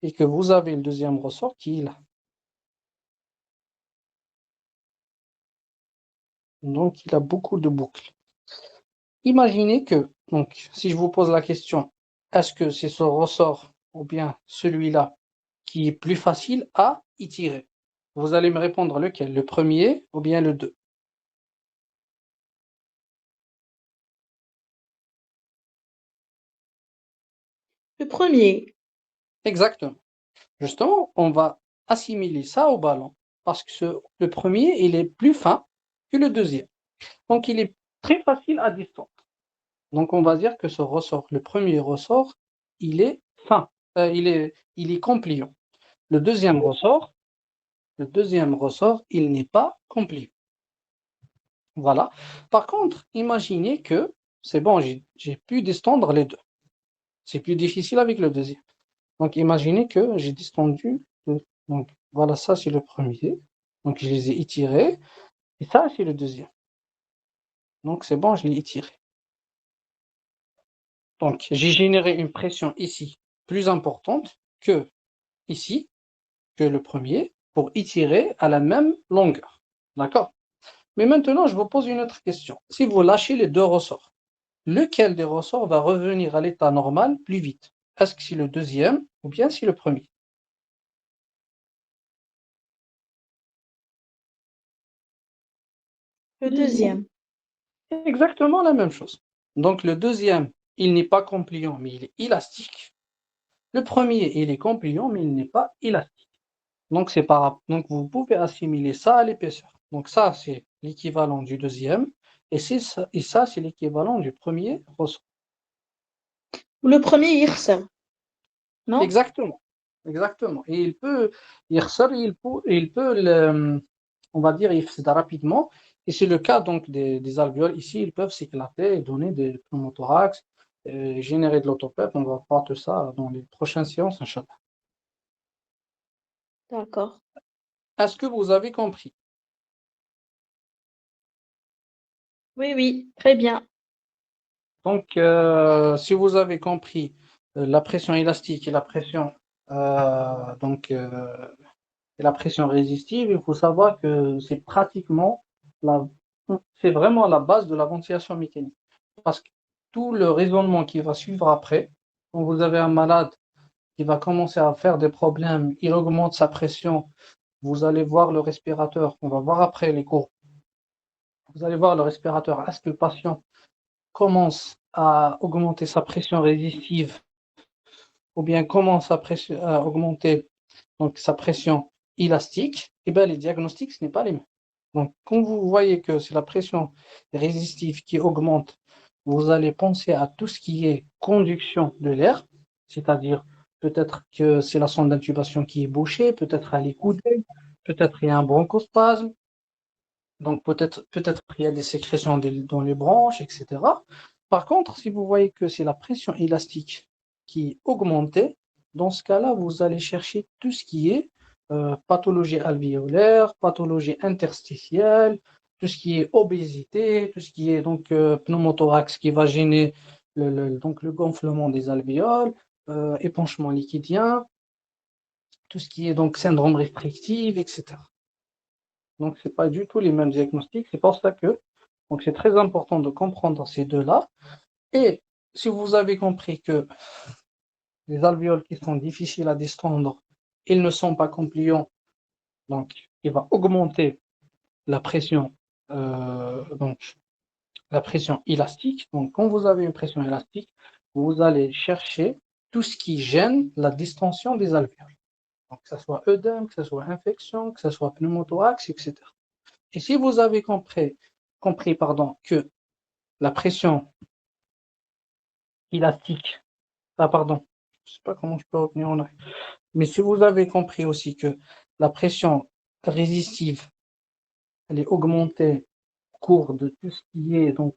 et que vous avez le deuxième ressort qui est là. Donc, il a beaucoup de boucles. Imaginez que, donc, si je vous pose la question, est-ce que c'est ce ressort ou bien celui-là qui est plus facile à y tirer? Vous allez me répondre lequel, le premier ou bien le 2? Le premier, Exactement. Justement, on va assimiler ça au ballon parce que le premier, il est plus fin que le deuxième. Donc, il est très facile à distance. Donc, on va dire que ce ressort, le premier ressort, il est fin, il est compliant. Le deuxième ressort, il n'est pas compliant. Voilà. Par contre, imaginez que c'est bon, j'ai pu distendre les deux. C'est plus difficile avec le deuxième. Donc, imaginez que j'ai distendu. Donc, voilà, ça c'est le premier. Donc, je les ai étirés. Et ça, c'est le deuxième. Donc, c'est bon, je l'ai étiré. Donc, j'ai généré une pression ici plus importante que ici, que le premier, pour étirer à la même longueur. D'accord? Mais maintenant, je vous pose une autre question. Si vous lâchez les deux ressorts, lequel des ressorts va revenir à l'état normal plus vite? Est-ce que c'est le deuxième ou bien c'est le premier? Le deuxième. Exactement la même chose. Donc le deuxième, il n'est pas compliant, mais il est élastique. Le premier, il est compliant, mais il n'est pas élastique. Donc donc vous pouvez assimiler ça à l'épaisseur. Donc ça, c'est l'équivalent du deuxième, et ça, c'est l'équivalent du premier ressort. Le premier, il ressort, non? Exactement. Exactement. Et il ressort, on va dire, il se rapidement. Et c'est le cas donc des alvéoles. Ici, ils peuvent s'éclater et donner des pneumothorax, générer de l'autopep. On va voir tout ça dans les prochaines séances, Inch'Allah. D'accord. Est-ce que vous avez compris? Oui, oui, très bien. Donc, si vous avez compris la pression élastique et et la pression résistive, il faut savoir que la, c'est vraiment la base de la ventilation mécanique. Parce que tout le raisonnement qui va suivre après, quand vous avez un malade qui va commencer à faire des problèmes, il augmente sa pression, vous allez voir le respirateur, on va voir après les cours, vous allez voir le respirateur, est-ce que le patient commence à augmenter sa pression résistive ou bien commence à augmenter donc, sa pression élastique, et bien les diagnostics, ce n'est pas les mêmes. Donc, quand vous voyez que c'est la pression résistive qui augmente, vous allez penser à tout ce qui est conduction de l'air, c'est-à-dire peut-être que c'est la sonde d'intubation qui est bouchée, peut-être elle est coudée, peut-être il y a un bronchospasme, donc peut-être qu'il y a des sécrétions dans les branches, etc. Par contre, si vous voyez que c'est la pression élastique qui est augmentée, dans ce cas-là, vous allez chercher tout ce qui est pathologie alvéolaire, pathologie interstitielle, tout ce qui est obésité, tout ce qui est donc pneumothorax qui va gêner donc le gonflement des alvéoles, épanchement liquidien, tout ce qui est donc syndrome restrictif, etc. Donc, ce n'est pas du tout les mêmes diagnostics. C'est pour ça que donc c'est très important de comprendre ces deux-là. Et si vous avez compris que les alvéoles qui sont difficiles à distendre, ils ne sont pas compliants, donc il va augmenter la pression, donc la pression élastique. Donc, quand vous avez une pression élastique, vous allez chercher tout ce qui gêne la distension des alvéoles. Donc, que ce soit œdème, que ce soit infection, que ce soit pneumothorax, etc. Et si vous avez compris que la pression élastique, je ne sais pas comment je peux retenir en arrière, mais si vous avez compris aussi que la pression résistive, elle est augmentée au cours de tout ce qui est donc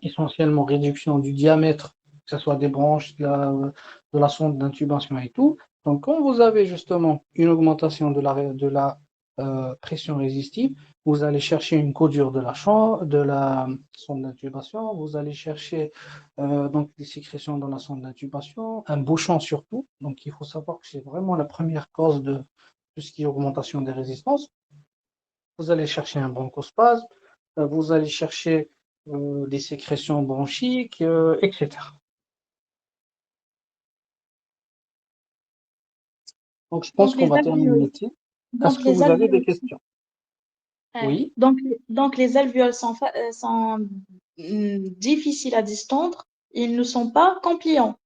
essentiellement réduction du diamètre, que ce soit des branches, de la sonde d'intubation et tout. Donc, quand vous avez justement une augmentation de la pression résistive, vous allez chercher une caudure de la sonde d'intubation, vous allez chercher donc des sécrétions dans la sonde d'intubation, un bouchon surtout. Donc, il faut savoir que c'est vraiment la première cause de tout ce qui est augmentation des résistances. Vous allez chercher un bronchospasme, vous allez chercher des sécrétions bronchiques, etc. Donc, je pense Donc qu'on les va terminer alvéoles, ici. Est-ce donc que les vous avez des alvéoles, questions? ouais. Oui. Donc les alvéoles sont difficiles à distendre. Ils ne sont pas compliants.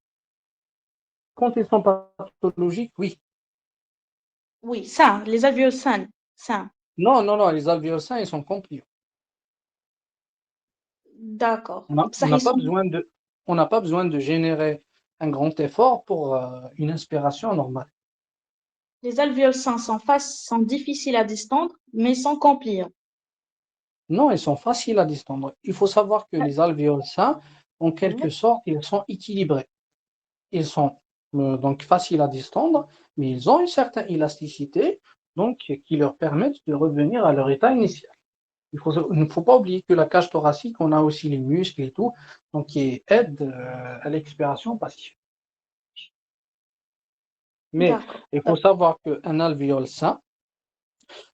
Quand ils sont pathologiques, oui. Oui, ça, les alvéoles saines, ça. Non, non, non, les alvéoles sains, ils sont compliants. D'accord. On Ça, n'a ils pas sont, besoin on n'a pas besoin de générer un grand effort pour une inspiration normale. les alvéoles sains sont difficiles à distendre, mais sont compliants. Non, ils sont faciles à distendre. Il faut savoir que les alvéoles sains, en quelque sorte, ils sont équilibrés. Ils sont donc faciles à distendre, mais ils ont une certaine élasticité, donc qui leur permettent de revenir à leur état initial. Il ne faut pas oublier que la cage thoracique, on a aussi les muscles et tout, donc qui aident à l'expiration passive. Mais D'accord. il faut savoir qu'un alvéole sain,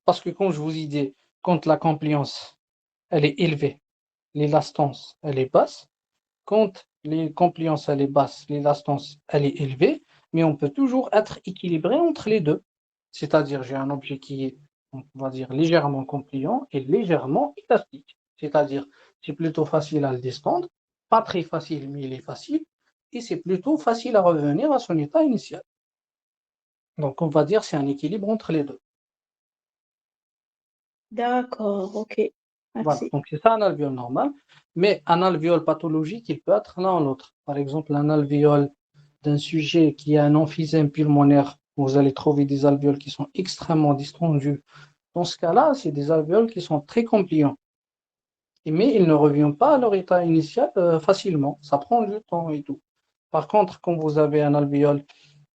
parce que comme je vous ai dit, quand la compliance elle est élevée, l'élastance elle est basse, quand les compliance elle est basse, l'élastance elle est élevée, mais on peut toujours être équilibré entre les deux. C'est-à-dire, j'ai un objet qui est, on va dire, légèrement compliant et légèrement élastique. C'est-à-dire, c'est plutôt facile à le descendre, pas très facile, mais il est facile, et c'est plutôt facile à revenir à son état initial. Donc, on va dire c'est un équilibre entre les deux. D'accord, ok. Voilà, Merci. donc c'est ça un alvéole normal, mais un alvéole pathologique, il peut être l'un ou l'autre. Par exemple, un alvéole d'un sujet qui a un emphysème pulmonaire, vous allez trouver des alvéoles qui sont extrêmement distendus. Dans ce cas-là, c'est des alvéoles qui sont très compliants. Mais ils ne reviennent pas à leur état initial facilement. Ça prend du temps et tout. Par contre, quand vous avez un alvéole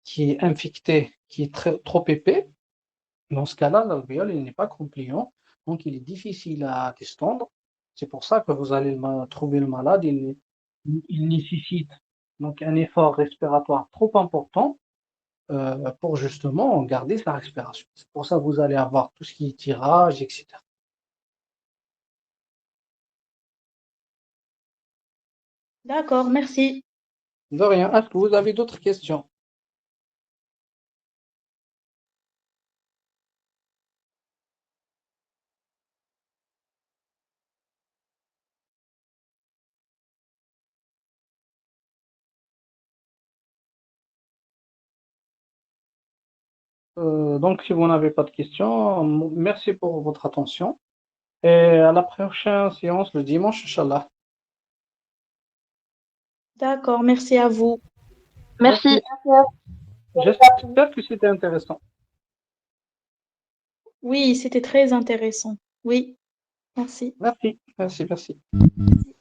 qui est infecté, qui est trop épais, dans ce cas-là, l'alvéole il n'est pas compliant, donc il est difficile à distendre. C'est pour ça que vous allez trouver le malade, il nécessite donc un effort respiratoire trop important pour justement garder sa respiration. C'est pour ça que vous allez avoir tout ce qui est tirage, etc. D'accord, merci. De rien. Est-ce que vous avez d'autres questions? Donc, si vous n'avez pas de questions, merci pour votre attention et à la prochaine séance le dimanche, Inch'Allah. D'accord, merci à vous. Merci. J'espère que c'était intéressant. Oui, c'était très intéressant. Oui, merci. Merci, merci, merci. Merci.